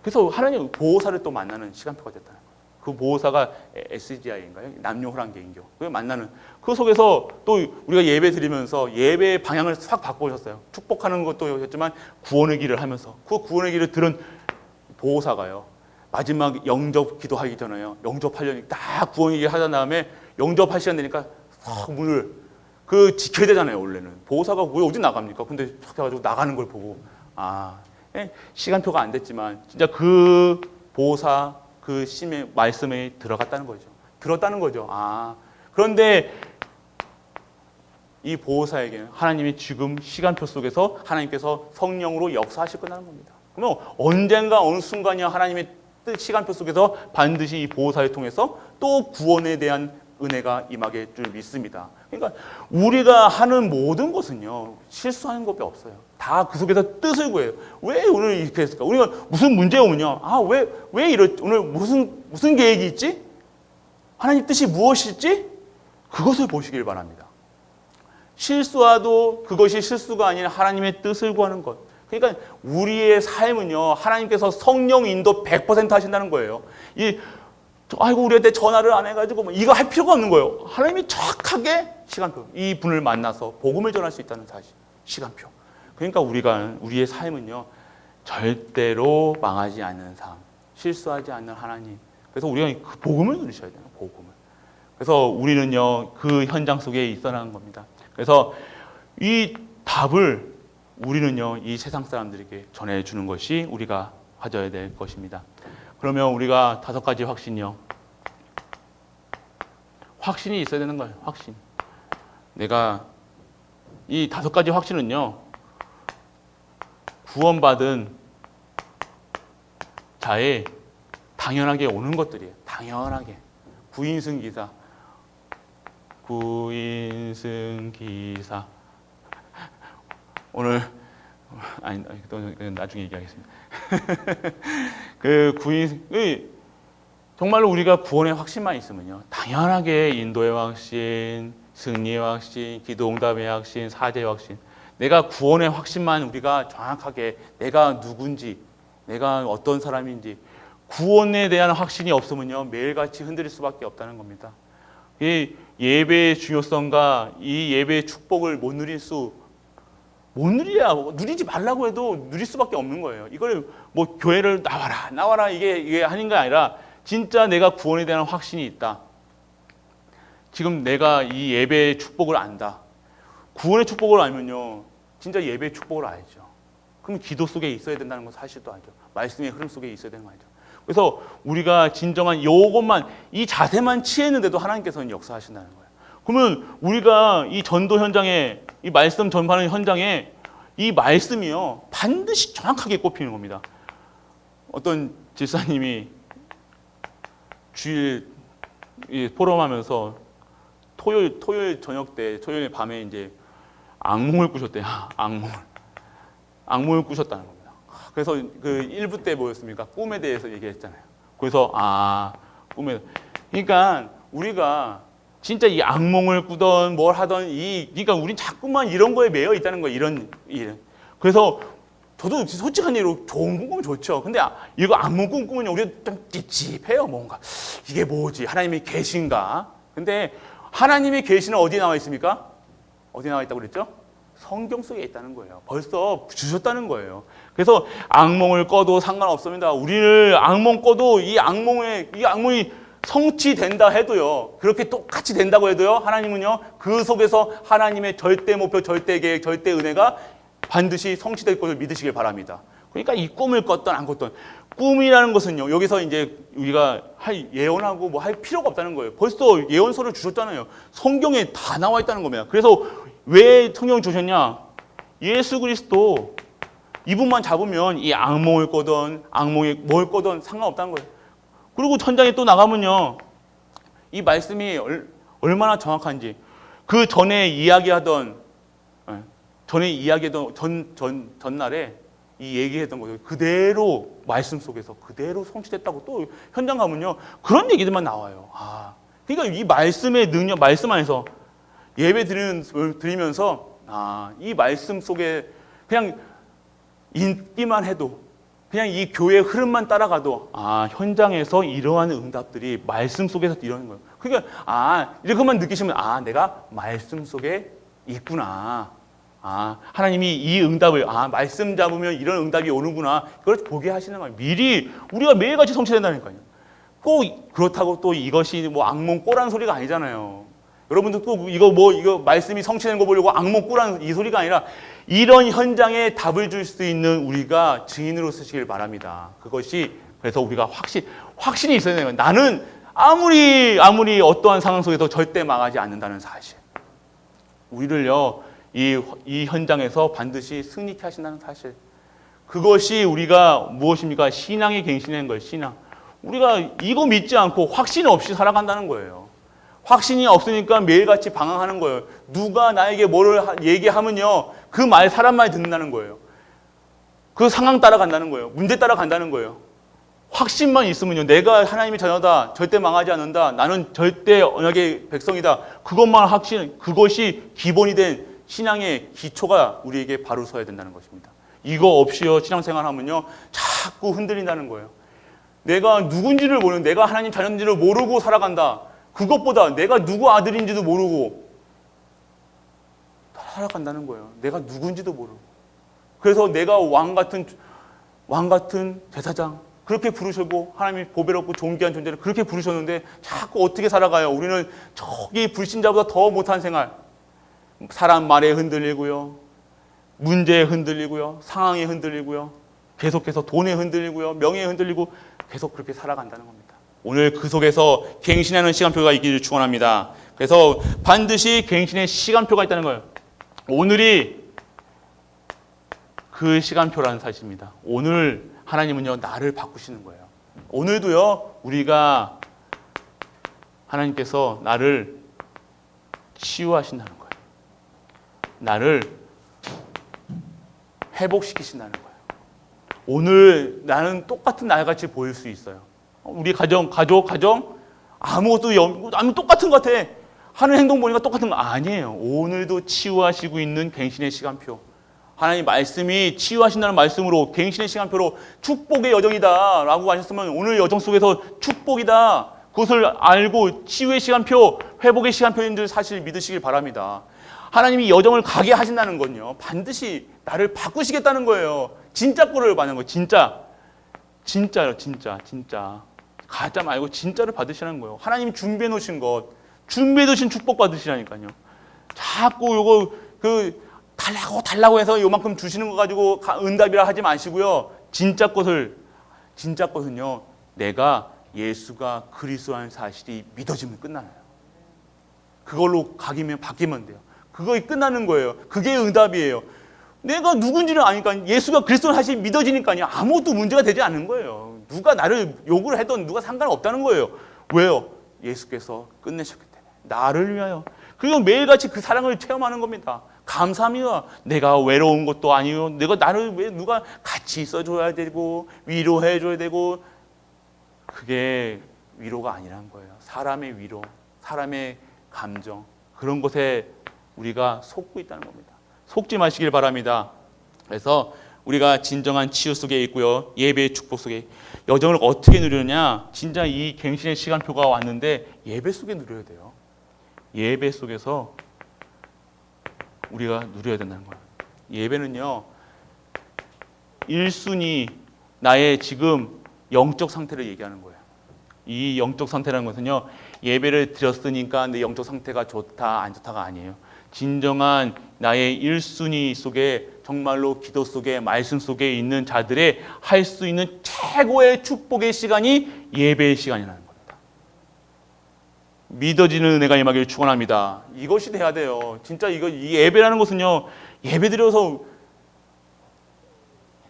S1: 그래서 하나님 보호사를 또 만나는 시간표가 됐다는 거예요. 그 보호사가 SGI인가요? 남녀호랑개인교. 그 만나는 그 속에서 또 우리가 예배 드리면서 예배의 방향을 확 바꾸셨어요. 축복하는 것도 했지만 구원의 길을 하면서 그 구원의 길을 들은 보호사가요, 마지막 영접 기도하기 전에요, 영접하려니 딱 구원의 길 하던 다음에 영접할 시간 되니까 문을 지켜야 되잖아요. 원래는 보호사가 왜 어디 나갑니까? 근데 탁 해가지고 나가는 걸 보고 시간표가 안 됐지만 진짜 그 보호사 그 심의 말씀에 들었다는 거죠. 그런데 이 보호사에게는 하나님이 지금 시간표 속에서 하나님께서 성령으로 역사하실 거라는 겁니다. 그러면 언젠가 어느 순간이야 하나님의 뜻 시간표 속에서 반드시 이 보호사를 통해서 또 구원에 대한 은혜가 임하게 줄 믿습니다. 그러니까 우리가 하는 모든 것은요, 실수하는 것이 없어요. 다 그 속에서 뜻을 구해요. 왜 오늘 이렇게 했을까? 우리가 무슨 문제 오면요, 왜 오늘 무슨 계획이 있지? 하나님 뜻이 무엇일지? 그것을 보시길 바랍니다. 실수와도 그것이 실수가 아니라 하나님의 뜻을 구하는 것. 그러니까 우리의 삶은요, 하나님께서 성령 인도 100% 하신다는 거예요. 아이고 우리한테 전화를 안 해가지고 이거 할 필요가 없는 거예요. 하나님이 정확하게 시간표, 이 분을 만나서 복음을 전할 수 있다는 사실, 시간표. 그러니까 우리의 삶은요, 절대로 망하지 않는 삶, 실수하지 않는 하나님. 그래서 우리가 그 복음을 누리셔야 돼요. 복음을. 그래서 우리는요, 그 현장 속에 있어나가는 겁니다. 그래서 이 답을 우리는요, 이 세상 사람들에게 전해주는 것이 우리가 가져야 될 것입니다. 그러면 우리가 5가지 확신이요. 확신이 있어야 되는 거예요. 확신. 내가 이 5가지 확신은요, 구원받은 자의 당연하게 오는 것들이에요. 당연하게. 구인승 기사. 구인승기사. 오늘 아니 또 나중에 얘기하겠습니다. 그 정말로 우리가 구원의 확신만 있으면요, 당연하게 인도의 확신, 승리의 확신, 기도응답의 확신, 사제의 확신, 내가 구원의 확신만 우리가 정확하게 내가 누군지, 내가 어떤 사람인지, 구원에 대한 확신이 없으면요, 매일같이 흔들릴 수밖에 없다는 겁니다. 이 예배의 중요성과 이 예배의 축복을 못 누리지 말라고 해도 누릴 수밖에 없는 거예요. 이걸 뭐 교회를 나와라 이게 하는 게 아니라 진짜 내가 구원에 대한 확신이 있다. 지금 내가 이 예배의 축복을 안다. 구원의 축복을 알면요, 진짜 예배의 축복을 알죠. 그럼 기도 속에 있어야 된다는 건 사실도 알죠. 말씀의 흐름 속에 있어야 되는 거 알죠. 그래서 우리가 진정한 요것만, 이 자세만 취했는데도 하나님께서는 역사하신다는 거예요. 그러면 우리가 이 전도 현장에, 이 말씀 전파하는 현장에 이 말씀이요, 반드시 정확하게 꼽히는 겁니다. 어떤 집사님이 주일 포럼하면서 토요일 저녁 때, 토요일 밤에 이제 악몽을 꾸셨대요. 악몽을 꾸셨다는 겁니다. 그래서 그 1부 때 뭐였습니까? 꿈에 대해서 얘기했잖아요. 그래서 꿈에, 그러니까 우리가 진짜 이 악몽을 꾸던 뭘 하던 그러니까 우린 자꾸만 이런 거에 매여 있다는 거예요. 이런 일. 그래서 저도 솔직한 얘기로 좋은 꿈 꾸면 좋죠. 근데 이거 악몽 꿈 꾸면 우리가 좀 찝찝해요. 뭔가 이게 뭐지? 하나님이 계신가? 근데 하나님의 계시는 어디에 나와 있습니까? 어디에 나와 있다고 그랬죠? 성경 속에 있다는 거예요. 벌써 주셨다는 거예요. 그래서 악몽을 꿔도 상관없습니다. 우리를 악몽 꿔도 이 악몽이 성취된다 해도요, 그렇게 똑같이 된다고 해도요, 하나님은요, 그 속에서 하나님의 절대 목표, 절대 계획, 절대 은혜가 반드시 성취될 것을 믿으시길 바랍니다. 그러니까 이 꿈을 꿨던 안 꿨던, 꿈이라는 것은요, 여기서 이제 우리가 예언하고 뭐 할 필요가 없다는 거예요. 벌써 예언서를 주셨잖아요. 성경에 다 나와 있다는 겁니다. 그래서 왜 성경 주셨냐? 예수 그리스도 이분만 잡으면 이 악몽을 꿔던 뭘 꿔던 상관없다는 거예요. 그리고 천장에 또 나가면요, 이 말씀이 얼마나 정확한지, 그 전에 이야기하던 전날에 이 얘기했던 거죠. 그대로 말씀 속에서 그대로 성취됐다고 또 현장 가면요, 그런 얘기들만 나와요. 그러니까 이 말씀의 능력, 말씀 안에서 예배 드리면서 이 말씀 속에 그냥 읽기만 해도, 그냥 이 교회의 흐름만 따라가도 현장에서 이러한 응답들이 말씀 속에서 이러는 거예요. 그러니까 이렇게만 느끼시면 내가 말씀 속에 있구나. 하나님이 이 응답을 말씀 잡으면 이런 응답이 오는구나. 그걸 보게 하시는 거예요. 미리 우리가 매일같이 성취된다니까요. 꼭 그렇다고 또 이것이 뭐 악몽 꼬라는 소리가 아니잖아요. 여러분들 또 이거 말씀이 성취되는 거 보려고 악몽 꾸라는 이 소리가 아니라 이런 현장에 답을 줄 수 있는 우리가 증인으로 쓰시길 바랍니다. 그것이 그래서 우리가 확신이 있어야 되는 거예요. 나는 아무리 어떠한 상황 속에서 절대 망하지 않는다는 사실. 우리를요, 이 현장에서 반드시 승리케 하신다는 사실. 그것이 우리가 무엇입니까? 신앙이 갱신된 거예요. 신앙. 우리가 이거 믿지 않고 확신 없이 살아간다는 거예요. 확신이 없으니까 매일같이 방황하는 거예요. 누가 나에게 뭐를 얘기하면요, 그 사람 말 듣는다는 거예요. 그 상황 따라간다는 거예요. 문제 따라간다는 거예요. 확신만 있으면요, 내가 하나님의 자녀다, 절대 망하지 않는다, 나는 절대 언약의 백성이다, 그것이 기본이 된 신앙의 기초가 우리에게 바로 서야 된다는 것입니다. 이거 없이요, 신앙생활하면요, 자꾸 흔들린다는 거예요. 내가 누군지를 모르는, 내가 하나님 자녀인지를 모르고 살아간다. 그것보다 내가 누구 아들인지도 모르고 살아간다는 거예요. 내가 누군지도 모르고. 그래서 내가 왕 같은 제사장 그렇게 부르시고 하나님이 보배롭고 존귀한 존재를 그렇게 부르셨는데 자꾸 어떻게 살아가요? 우리는 저기 불신자보다 더 못한 생활. 사람 말에 흔들리고요, 문제에 흔들리고요, 상황에 흔들리고요, 계속해서 돈에 흔들리고요, 명예에 흔들리고 계속 그렇게 살아간다는 겁니다. 오늘 그 속에서 갱신하는 시간표가 있기를 축원합니다. 그래서 반드시 갱신의 시간표가 있다는 거예요. 오늘이 그 시간표라는 사실입니다. 오늘 하나님은요, 나를 바꾸시는 거예요. 오늘도요, 우리가 하나님께서 나를 치유하신다는 거예요. 나를 회복시키신다는 거예요. 오늘 나는 똑같은 나같이 보일 수 있어요. 우리 가정 아무것도 똑같은 것 같아. 하는 행동 보니까 똑같은 거 아니에요. 오늘도 치유하시고 있는 갱신의 시간표. 하나님 말씀이 치유하신다는 말씀으로 갱신의 시간표로 축복의 여정이다 라고 하셨으면 오늘 여정 속에서 축복이다. 그것을 알고 치유의 시간표, 회복의 시간표인 줄 사실 믿으시길 바랍니다. 하나님이 여정을 가게 하신다는 건요. 반드시 나를 바꾸시겠다는 거예요. 진짜 꼴을 받는 거예요. 진짜요. 진짜. 가짜 말고 진짜를 받으시라는 거예요. 하나님이 준비해 놓으신 것, 준비해 놓으신 축복 받으시라니까요. 자꾸 요거 달라고 해서 요만큼 주시는 거 가지고 응답이라 하지 마시고요. 진짜 것은요. 내가 예수가 그리스도라는 사실이 믿어지면 끝나요. 그걸로 바뀌면 돼요. 그거에 끝나는 거예요. 그게 응답이에요. 내가 누군지는 아니까 예수가 그리스도라는 사실이 믿어지니까요. 아무것도 문제가 되지 않는 거예요. 누가 나를 욕을 해도 누가 상관없다는 거예요. 왜요? 예수께서 끝내셨기 때문에. 나를 위하여. 그리고 매일같이 그 사랑을 체험하는 겁니다. 감사합니다. 내가 외로운 것도 아니고 나를 왜 누가 같이 있어줘야 되고 위로해줘야 되고 그게 위로가 아니란 거예요. 사람의 위로, 사람의 감정 그런 것에 우리가 속고 있다는 겁니다. 속지 마시길 바랍니다. 그래서 우리가 진정한 치유 속에 있고요. 예배의 축복 속에 여정을 어떻게 누리느냐. 진짜 이 갱신의 시간표가 왔는데 예배 속에 누려야 돼요. 예배 속에서 우리가 누려야 된다는 거예요. 예배는요. 1순위 나의 지금 영적 상태를 얘기하는 거예요. 이 영적 상태라는 것은요. 예배를 드렸으니까 내 영적 상태가 좋다 안 좋다가 아니에요. 진정한 나의 1순위 속에 정말로 기도 속에 말씀 속에 있는 자들의 할 수 있는 최고의 축복의 시간이 예배의 시간이라는 겁니다. 믿어지는 은혜가 임하기를 축원합니다. 이것이 돼야 돼요. 진짜 이 예배라는 것은요. 예배 드려서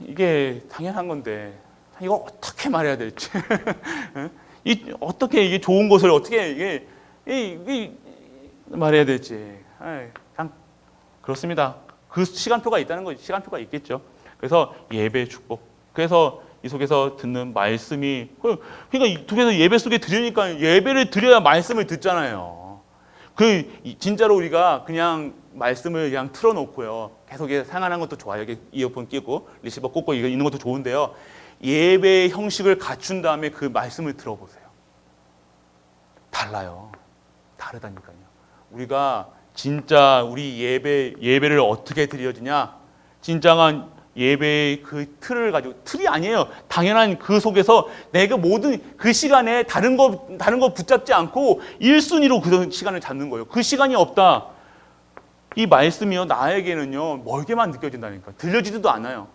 S1: 이게 당연한 건데 이거 어떻게 말해야 될지 어떻게 이게 좋은 것을 어떻게 이게 말해야 될지 그냥 그렇습니다. 그 시간표가 있다는 거죠. 시간표가 있겠죠. 그래서 예배 축복. 그래서 이 속에서 듣는 말씀이 그러니까 이 속에서 예배 속에 들으니까 예배를 드려야 말씀을 듣잖아요. 진짜로 우리가 그냥 말씀을 그냥 틀어놓고요. 계속 상하는 것도 좋아요. 이게 이어폰 끼고 리시버 꽂고 이거 있는 것도 좋은데요. 예배의 형식을 갖춘 다음에 그 말씀을 들어보세요. 달라요. 다르다니까요. 우리가 진짜 우리 예배를 어떻게 드려지냐? 진정한 예배의 그 틀을 가지고 틀이 아니에요. 당연한 그 속에서 내가 모든 그 시간에 다른 거 붙잡지 않고 1순위로 그 시간을 잡는 거예요. 그 시간이 없다. 이 말씀이요 나에게는요 멀게만 느껴진다니까 들려지지도 않아요.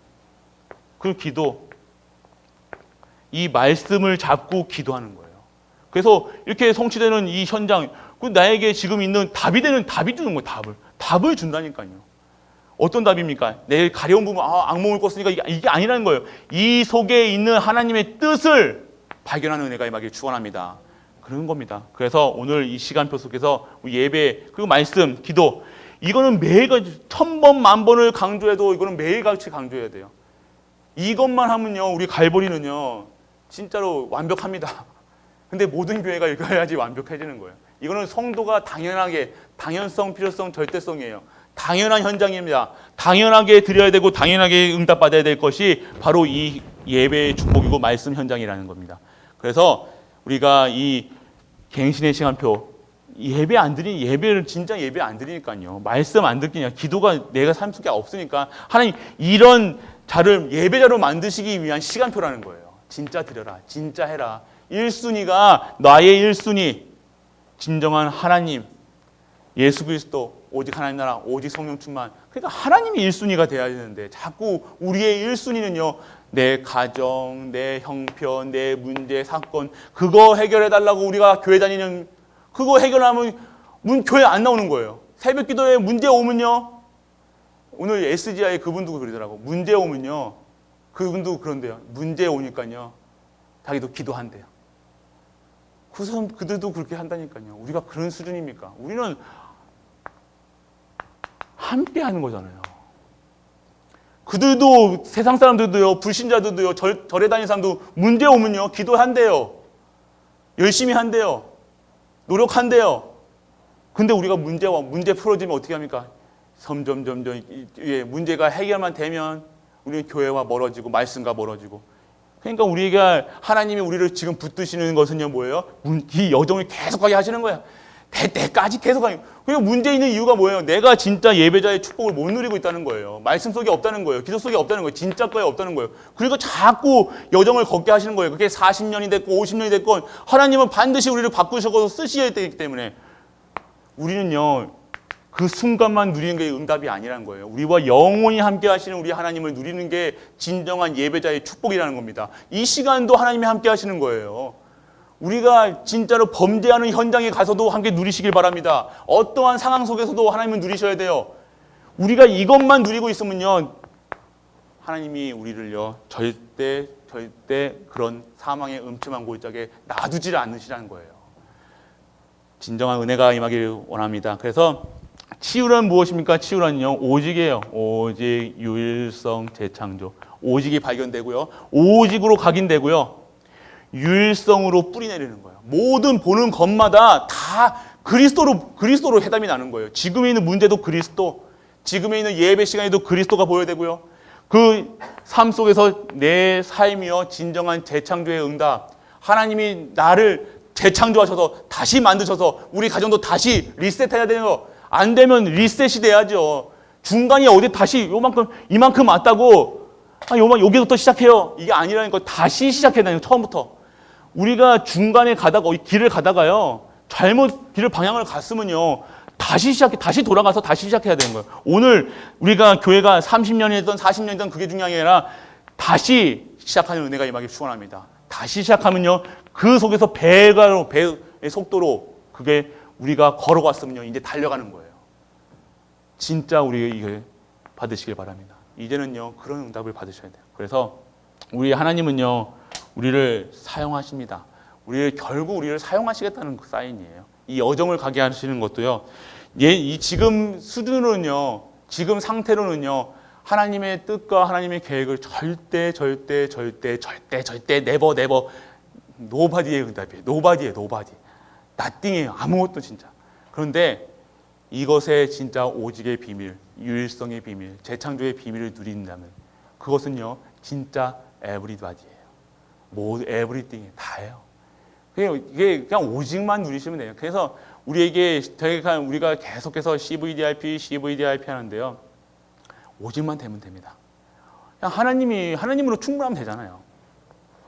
S1: 그 기도 이 말씀을 잡고 기도하는 거예요. 그래서 이렇게 성취되는 이 현장 나에게 지금 있는 답이 주는 거예요. 답을 준다니까요. 어떤 답입니까? 내일 가려운 부분 악몽을 꿨으니까 이게 아니라는 거예요. 이 속에 있는 하나님의 뜻을 발견하는 은혜가 임하길 축원합니다. 그런 겁니다. 그래서 오늘 이 시간표 속에서 예배 그리고 말씀, 기도 이거는 매일같이 1000번, 10,000번을 강조해도 이거는 매일같이 강조해야 돼요. 이것만 하면요 우리 갈보리는요 진짜로 완벽합니다. 근데 모든 교회가 읽어야지 완벽해지는 거예요. 이거는 성도가 당연성, 필요성, 절대성이에요. 당연한 현장입니다. 당연하게 드려야 되고 당연하게 응답받아야 될 것이 바로 이 예배의 축복이고 말씀 현장이라는 겁니다. 그래서 우리가 이 갱신의 시간표 예배를 진짜 예배 안 드리니까요. 말씀 안 듣기냐 기도가 내가 삶 속에 없으니까 하나님 이런 예배자로 만드시기 위한 시간표라는 거예요. 진짜 드려라. 진짜 해라. 1순위가 나의 1순위 진정한 하나님 예수 그리스도 오직 하나님 나라 오직 성령 충만 그러니까 하나님이 1순위가 돼야 되는데 자꾸 우리의 1순위는요 내 가정, 내 형편, 내 문제, 사건 그거 해결해달라고 우리가 교회 다니는 그거 해결하면 교회 안 나오는 거예요. 새벽 기도에 문제 오면요 오늘 SGI 그분도 그러더라고. 문제 오면요 그분도 그런데요. 문제 오니까요 자기도 기도한대요. 그들도 그렇게 한다니까요. 우리가 그런 수준입니까? 우리는 함께 하는 거잖아요. 그들도 세상 사람들도요, 불신자들도요, 절에 다니는 사람도 문제 오면요, 기도한대요. 열심히 한대요. 노력한대요. 근데 우리가 문제 풀어지면 어떻게 합니까? 점점 문제가 해결만 되면 우리는 교회와 멀어지고 말씀과 멀어지고. 그러니까 우리가 하나님이 우리를 지금 붙드시는 것은요 뭐예요? 이 여정을 계속하게 하시는 거야. 때까지 계속하게. 그리고 문제 있는 이유가 뭐예요? 내가 진짜 예배자의 축복을 못 누리고 있다는 거예요. 말씀 속에 없다는 거예요. 기도 속에 없다는 거예요. 진짜 거에 없다는 거예요. 그리고 자꾸 여정을 걷게 하시는 거예요. 그게 40년이 됐고 50년이 됐건 하나님은 반드시 우리를 바꾸셔서 쓰셔야 되기 때문에 우리는요 그 순간만 누리는 게 응답이 아니라는 거예요. 우리와 영원히 함께 하시는 우리 하나님을 누리는 게 진정한 예배자의 축복이라는 겁니다. 이 시간도 하나님이 함께 하시는 거예요. 우리가 진짜로 범죄하는 현장에 가서도 함께 누리시길 바랍니다. 어떠한 상황 속에서도 하나님은 누리셔야 돼요. 우리가 이것만 누리고 있으면요 하나님이 우리를요 절대 그런 사망의 음침한 골짜기에 놔두질 않으시라는 거예요. 진정한 은혜가 임하기를 원합니다. 그래서 치유란 무엇입니까? 치유란요 오직이에요. 오직, 유일성, 재창조. 오직이 발견되고요. 오직으로 각인되고요. 유일성으로 뿌리내리는 거예요. 모든 보는 것마다 다 그리스도로 해답이 나는 거예요. 지금에 있는 문제도 그리스도, 지금에 있는 예배 시간에도 그리스도가 보여야 되고요. 그 삶 속에서 내 삶이요 진정한 재창조의 응답. 하나님이 나를 재창조하셔서 다시 만드셔서 우리 가정도 다시 리셋해야 되는 안 되면 리셋이 돼야죠. 중간이 어디 다시 이만큼 왔다고 여기부터 시작해요. 이게 아니라는 거 다시 시작해야 되는 처음부터. 우리가 중간에 길을 가다가요. 잘못 방향을 갔으면요. 다시 돌아가서 다시 시작해야 되는 거예요. 오늘 우리가 교회가 30년이든 40년이든 그게 중요한 게 아니라 다시 시작하는 은혜가 임하기 축원합니다. 다시 시작하면요. 그 속에서 배의 속도로 그게 우리가 걸어갔으면요. 이제 달려가는 거예요. 진짜 우리 이걸 받으시길 바랍니다. 이제는요. 그런 응답을 받으셔야 돼요. 그래서 우리 하나님은요. 우리를 사용하십니다. 결국 우리를 사용하시겠다는 그 사인이에요. 이 여정을 가게 하시는 것도요. 이 지금 수준으로는요. 지금 상태로는요. 하나님의 뜻과 하나님의 계획을 절대 네버 노바디의 응답이에요. 노바디. 나띵이에요. 아무것도 진짜. 그런데 이것에 진짜 오직의 비밀, 유일성의 비밀, 재창조의 비밀을 누린다면 그것은요. 진짜 에브리바디예요. 에브리띵이 다예요. 이게 그냥 오직만 누리시면 돼요. 그래서 우리가 계속해서 CVDIP 하는데요. 오직만 되면 됩니다. 그냥 하나님으로 충분하면 되잖아요.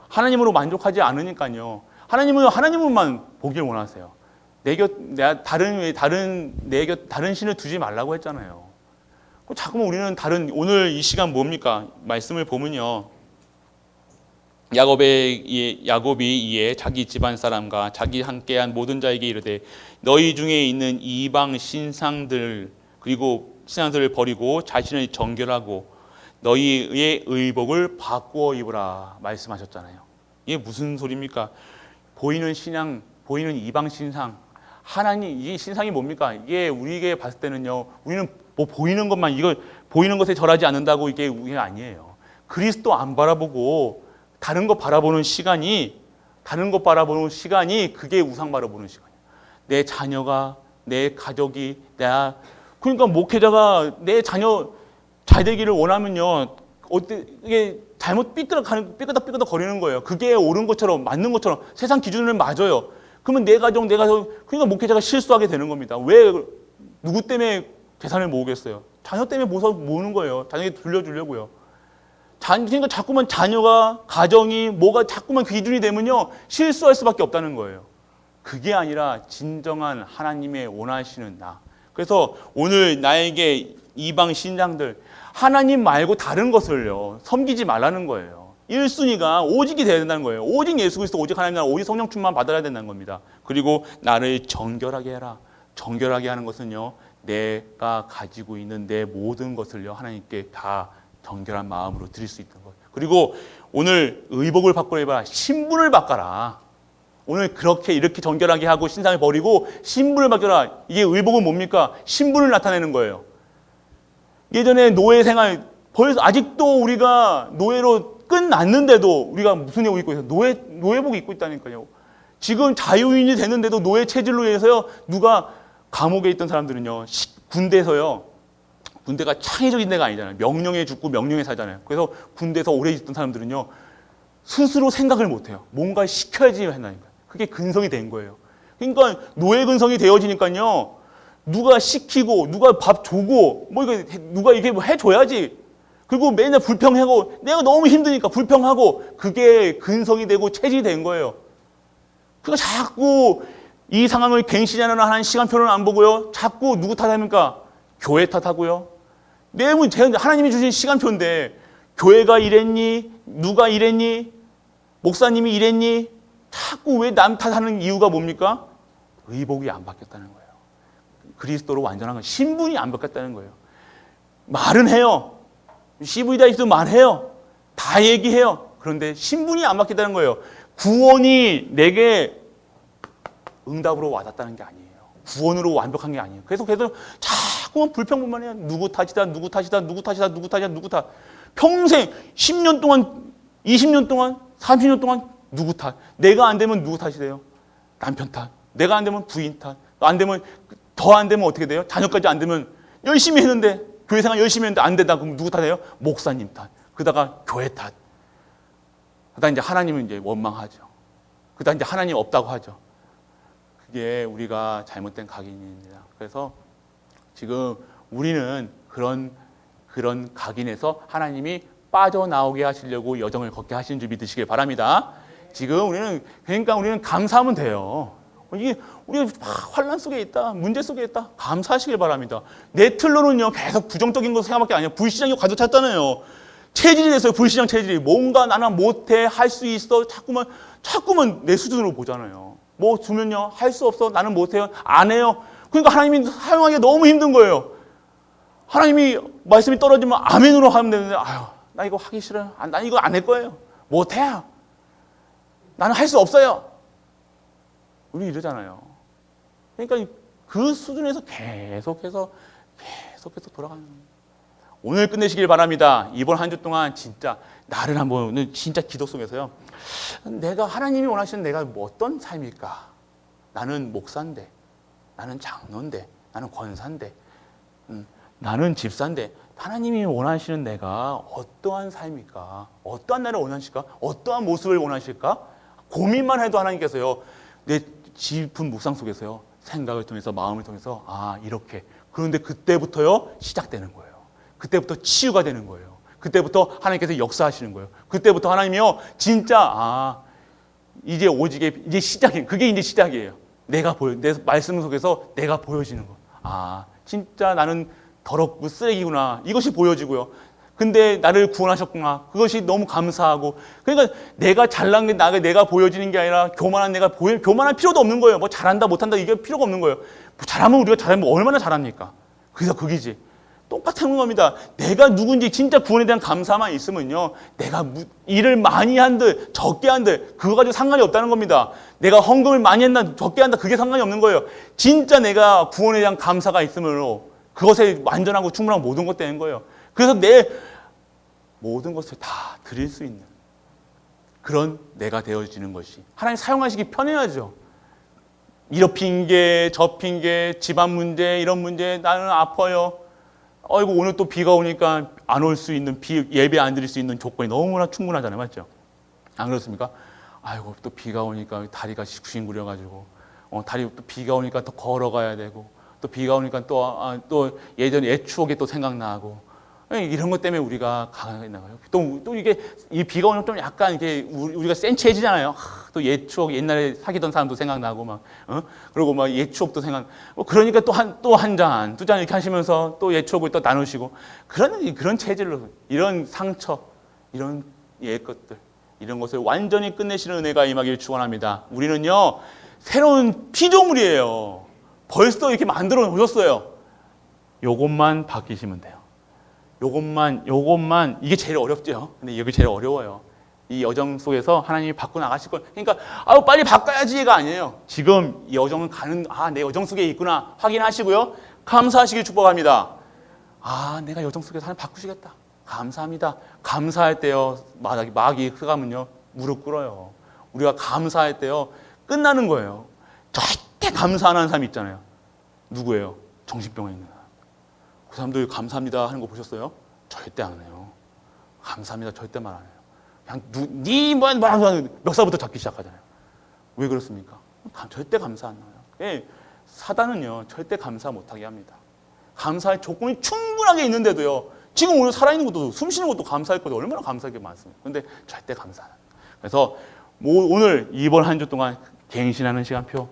S1: 하나님으로 만족하지 않으니까요. 하나님만 보길 원하세요. 다른 신을 두지 말라고 했잖아요. 자꾸만 우리는 오늘 이 시간 뭡니까? 말씀을 보면요. 야곱이 이에 자기 집안 사람과 자기 함께한 모든 자에게 이르되 너희 중에 있는 이방 신상들을 버리고 자신을 정결하고 너희의 의복을 바꾸어 입으라 말씀하셨잖아요. 이게 무슨 소리입니까? 보이는 신앙, 보이는 이방 신상, 하나님 이 신상이 뭡니까? 이게 우리에게 봤을 때는요. 우리는 보이는 것만 보이는 것에 절하지 않는다고 이게 아니에요. 그리스도 안 바라보고 다른 것 바라보는 시간이 그게 우상 바라보는 시간이에요. 내 자녀가, 내 가족이, 그러니까 목회자가 내 자녀 잘 되기를 원하면요. 이게 잘못 삐끄덕 거리는 거예요. 그게 옳은 것처럼, 맞는 것처럼 세상 기준은 맞아요. 그러면 내 가정, 그러니까 목회자가 실수하게 되는 겁니다. 왜, 누구 때문에 재산을 모으겠어요? 자녀 때문에 모으는 거예요. 자녀에게 돌려주려고요. 그러니까 자꾸만 자녀가, 가정이, 자꾸만 기준이 되면요. 실수할 수밖에 없다는 거예요. 그게 아니라 진정한 하나님의 원하시는 나. 그래서 오늘 나에게 이방 신장들, 하나님 말고 다른 것을요. 섬기지 말라는 거예요. 1순위가 오직이 돼야 된다는 거예요. 오직 예수 그리스도, 오직 하나님 나라, 오직 성령 충만 받아야 된다는 겁니다. 그리고 나를 정결하게 해라. 정결하게 하는 것은요. 내가 가지고 있는 내 모든 것을요. 하나님께 다 정결한 마음으로 드릴 수 있는 것. 그리고 오늘 의복을 바꾸라 해봐라. 신분을 바꿔라. 오늘 이렇게 정결하게 하고 신상을 버리고 신분을 바꿔라. 이게 의복은 뭡니까? 신분을 나타내는 거예요. 예전에 노예 생활 벌써 아직도 우리가 노예로 끝났는데도 우리가 무슨 옷 입고 있어요? 노예복 입고 있다니까요. 지금 자유인이 되는데도 노예 체질로 인해서요. 누가 감옥에 있던 사람들은요. 군대에서요. 군대가 창의적인 데가 아니잖아요. 명령에 죽고 명령에 살잖아요. 그래서 군대에서 오래 있던 사람들은요. 스스로 생각을 못해요. 뭔가 시켜야지 한다니까요. 그게 근성이 된 거예요. 그러니까 노예 근성이 되어지니까요. 누가 시키고 누가 밥 주고 뭐 이거 누가 이게 뭐 해줘야지. 그리고 맨날 불평하고 내가 너무 힘드니까 불평하고 그게 근성이 되고 체질이 된 거예요. 그러니까 자꾸 이 상황을 갱신하는 한 시간표를 안 보고요. 자꾸 누구 탓합니까? 교회 탓하고요. 내문 하나님이 주신 시간표인데 교회가 이랬니? 누가 이랬니? 목사님이 이랬니? 자꾸 왜 남 탓하는 이유가 뭡니까? 의복이 안 바뀌었다는 거예요. 그리스도로 완전한 건 신분이 안 바뀌었다는 거예요. 말은 해요. CV다 있으면 말해요. 다 얘기해요. 그런데 신분이 안 바뀌었다는 거예요. 구원이 내게 응답으로 와닿다는 게 아니에요. 구원으로 완벽한 게 아니에요. 그래서 자꾸만 불평불만 해요. 누구 탓이다, 누구 탓이다, 누구 탓이다, 누구 탓이다, 누구 탓. 평생 10년 동안, 20년 동안, 30년 동안 누구 탓. 내가 안 되면 누구 탓이 돼요? 남편 탓. 내가 안 되면 부인 탓. 안 되면, 더 안 되면 어떻게 돼요? 자녀까지 안 되면 열심히 했는데, 교회 생활 열심히 했는데 안 된다. 그럼 누구 탓이에요? 목사님 탓. 그러다가 교회 탓. 그러다 이제 하나님은 이제 원망하죠. 그러다 이제 하나님 없다고 하죠. 그게 우리가 잘못된 각인입니다. 그래서 지금 우리는 그런 각인에서 하나님이 빠져나오게 하시려고 여정을 걷게 하시는 줄 믿으시길 바랍니다. 지금 우리는 감사하면 돼요. 이게 우리가 환란 속에 있다, 문제 속에 있다, 감사하시길 바랍니다. 내 틀로는요, 계속 부정적인 거 생각밖에 아니에요. 불시장이 가득 찼잖아요. 체질이 됐어요, 불시장 체질이. 뭔가 나는 못해, 할 수 있어, 자꾸만 내 수준으로 보잖아요. 뭐 주면요, 할 수 없어, 나는 못해요, 안 해요. 그러니까 하나님이 사용하기가 너무 힘든 거예요. 하나님이 말씀이 떨어지면 아멘으로 하면 되는데, 아유, 나 이거 하기 싫어요. 나 이거 안 할 거예요. 못해요. 나는 할 수 없어요. 우리 이러잖아요. 그러니까 그 수준에서 계속해서 돌아가는 거예요. 오늘 끝내시길 바랍니다. 이번 한 주 동안 진짜 나를 한번 진짜 기도 속에서요. 내가 하나님이 원하시는 내가 뭐 어떤 삶일까? 나는 목사인데, 나는 장로인데, 나는 권사인데, 나는 집사인데 하나님이 원하시는 내가 어떠한 삶일까? 어떠한 나를 원하실까? 어떠한 모습을 원하실까? 고민만 해도 하나님께서요. 내 깊은 묵상 속에서요. 생각을 통해서 마음을 통해서 이렇게. 그런데 그때부터요. 시작되는 거예요. 그때부터 치유가 되는 거예요. 그때부터 하나님께서 역사하시는 거예요. 그때부터 하나님이요. 진짜 이제 오직에 이제 시작이에요. 그게 이제 시작이에요. 내 말씀 속에서 내가 보여지는 거. 진짜 나는 더럽고 쓰레기구나. 이것이 보여지고요. 근데 나를 구원하셨구나. 그것이 너무 감사하고. 그러니까 내가 잘난 게 내가 보여지는 게 아니라 교만할 필요도 없는 거예요. 뭐 잘한다 못한다 이게 필요가 없는 거예요. 잘하면 우리가 잘하면 얼마나 잘합니까? 그래서 그기지. 똑같은 겁니다. 내가 누군지 진짜 구원에 대한 감사만 있으면요. 내가 일을 많이 한들 적게 한들 그거 가지고 상관이 없다는 겁니다. 내가 헌금을 많이 했나 적게 한다 그게 상관이 없는 거예요. 진짜 내가 구원에 대한 감사가 있으므로 그것에 완전하고 충분한 모든 것 되는 거예요. 그래서 내 모든 것을 다 드릴 수 있는 그런 내가 되어지는 것이 하나님 사용하시기 편해야죠. 이런 핑계, 저 핑계, 집안 문제, 이런 문제, 나는 아파요. 아이고 오늘 또 비가 오니까 안 올 수 있는 예배 안 드릴 수 있는 조건이 너무나 충분하잖아요, 맞죠? 안 그렇습니까? 아이고 또 비가 오니까 다리가 싱구려가지고 다리 또 비가 오니까 또 걸어가야 되고 또 비가 오니까 또 예전 옛 추억이 또 생각나고 이런 것 때문에 우리가 강하게 나가요. 또 이게 이 비가 오면 좀 약간 이게 우리가 센치해지잖아요. 또 옛 추억, 옛날에 사귀던 사람도 생각나고 그리고 옛 추억도 그러니까 또 한 잔, 두 잔 이렇게 하시면서 또 옛 추억을 또 나누시고 그런 체질로 이런 상처, 이런 옛 것들, 이런 것을 완전히 끝내시는 은혜가 임하기를 축원합니다. 우리는요 새로운 피조물이에요. 벌써 이렇게 만들어 놓으셨어요. 요것만 바뀌시면 돼요. 요것만 이게 제일 어렵죠. 근데 이게 제일 어려워요. 이 여정 속에서 하나님이 바꿔 나가실 걸. 그러니까 빨리 바꿔야지가 아니에요. 지금 이 여정은 내 여정 속에 있구나 확인하시고요. 감사하시길 축복합니다. 내가 여정 속에서 하나님 바꾸시겠다. 감사합니다. 감사할 때요, 마귀 흑암은요, 무릎 꿇어요. 우리가 감사할 때요, 끝나는 거예요. 절대 감사 안 하는 사람이 있잖아요. 누구예요? 정신병에 있는 사람. 그 사람들 감사합니다 하는 거 보셨어요? 절대 안 해요. 감사합니다 절대 말 안 해요. 그냥 몇 살부터 잡기 시작하잖아요. 왜 그렇습니까? 절대 감사 안 나요. 예, 사단은요, 절대 감사 못하게 합니다. 감사할 조건이 충분하게 있는데도요, 지금 오늘 살아있는 것도, 숨 쉬는 것도 감사할 것도 얼마나 감사할 게 많습니까? 근데 절대 감사 안 해요. 그래서 오늘 이번 한 주 동안 갱신하는 시간표,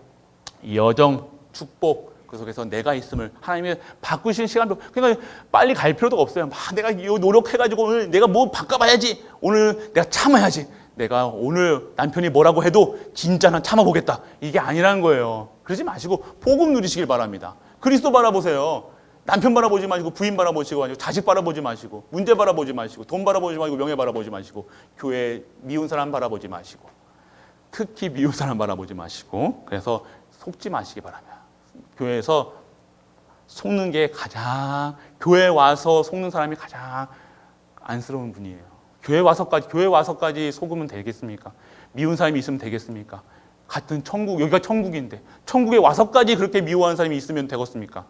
S1: 여정, 축복, 그 속에서 내가 있음을 하나님이 바꾸신 시간표, 그러니까 빨리 갈 필요도 없어요. 내가 노력해가지고 오늘 내가 뭐 바꿔봐야지, 오늘 내가 참아야지, 내가 오늘 남편이 뭐라고 해도 진짜 난 참아보겠다, 이게 아니라는 거예요. 그러지 마시고 복음 누리시길 바랍니다. 그리스도 바라보세요. 남편 바라보지 마시고, 부인 바라보시고, 아니고 자식 바라보지 마시고, 문제 바라보지 마시고, 돈 바라보지 마시고, 명예 바라보지 마시고, 교회 미운 사람 바라보지 마시고, 특히 미운 사람 바라보지 마시고, 그래서 속지 마시기 바랍니다. 교회에서 속는 게 가장, 교회 와서 속는 사람이 가장 안쓰러운 분이에요. 교회 와서까지 속으면 되겠습니까? 미운 사람이 있으면 되겠습니까? 같은 천국, 여기가 천국인데 천국에 와서까지 그렇게 미워하는 사람이 있으면 되겠습니까?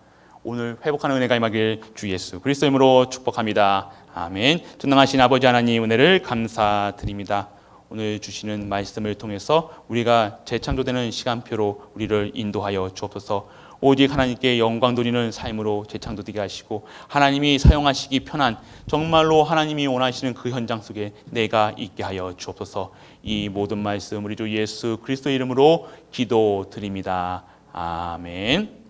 S1: 오늘 회복하는 은혜가 임하길 주 예수 그리스도 이름으로 축복합니다. 아멘. 전능하신 아버지 하나님, 은혜를 감사드립니다. 오늘 주시는 말씀을 통해서 우리가 재창조되는 시간표로 우리를 인도하여 주옵소서. 오직 하나님께 영광 돌리는 삶으로 재창조되게 하시고, 하나님이 사용하시기 편한, 정말로 하나님이 원하시는 그 현장 속에 내가 있게 하여 주옵소서. 이 모든 말씀 우리 주 예수 그리스도 이름으로 기도드립니다. 아멘.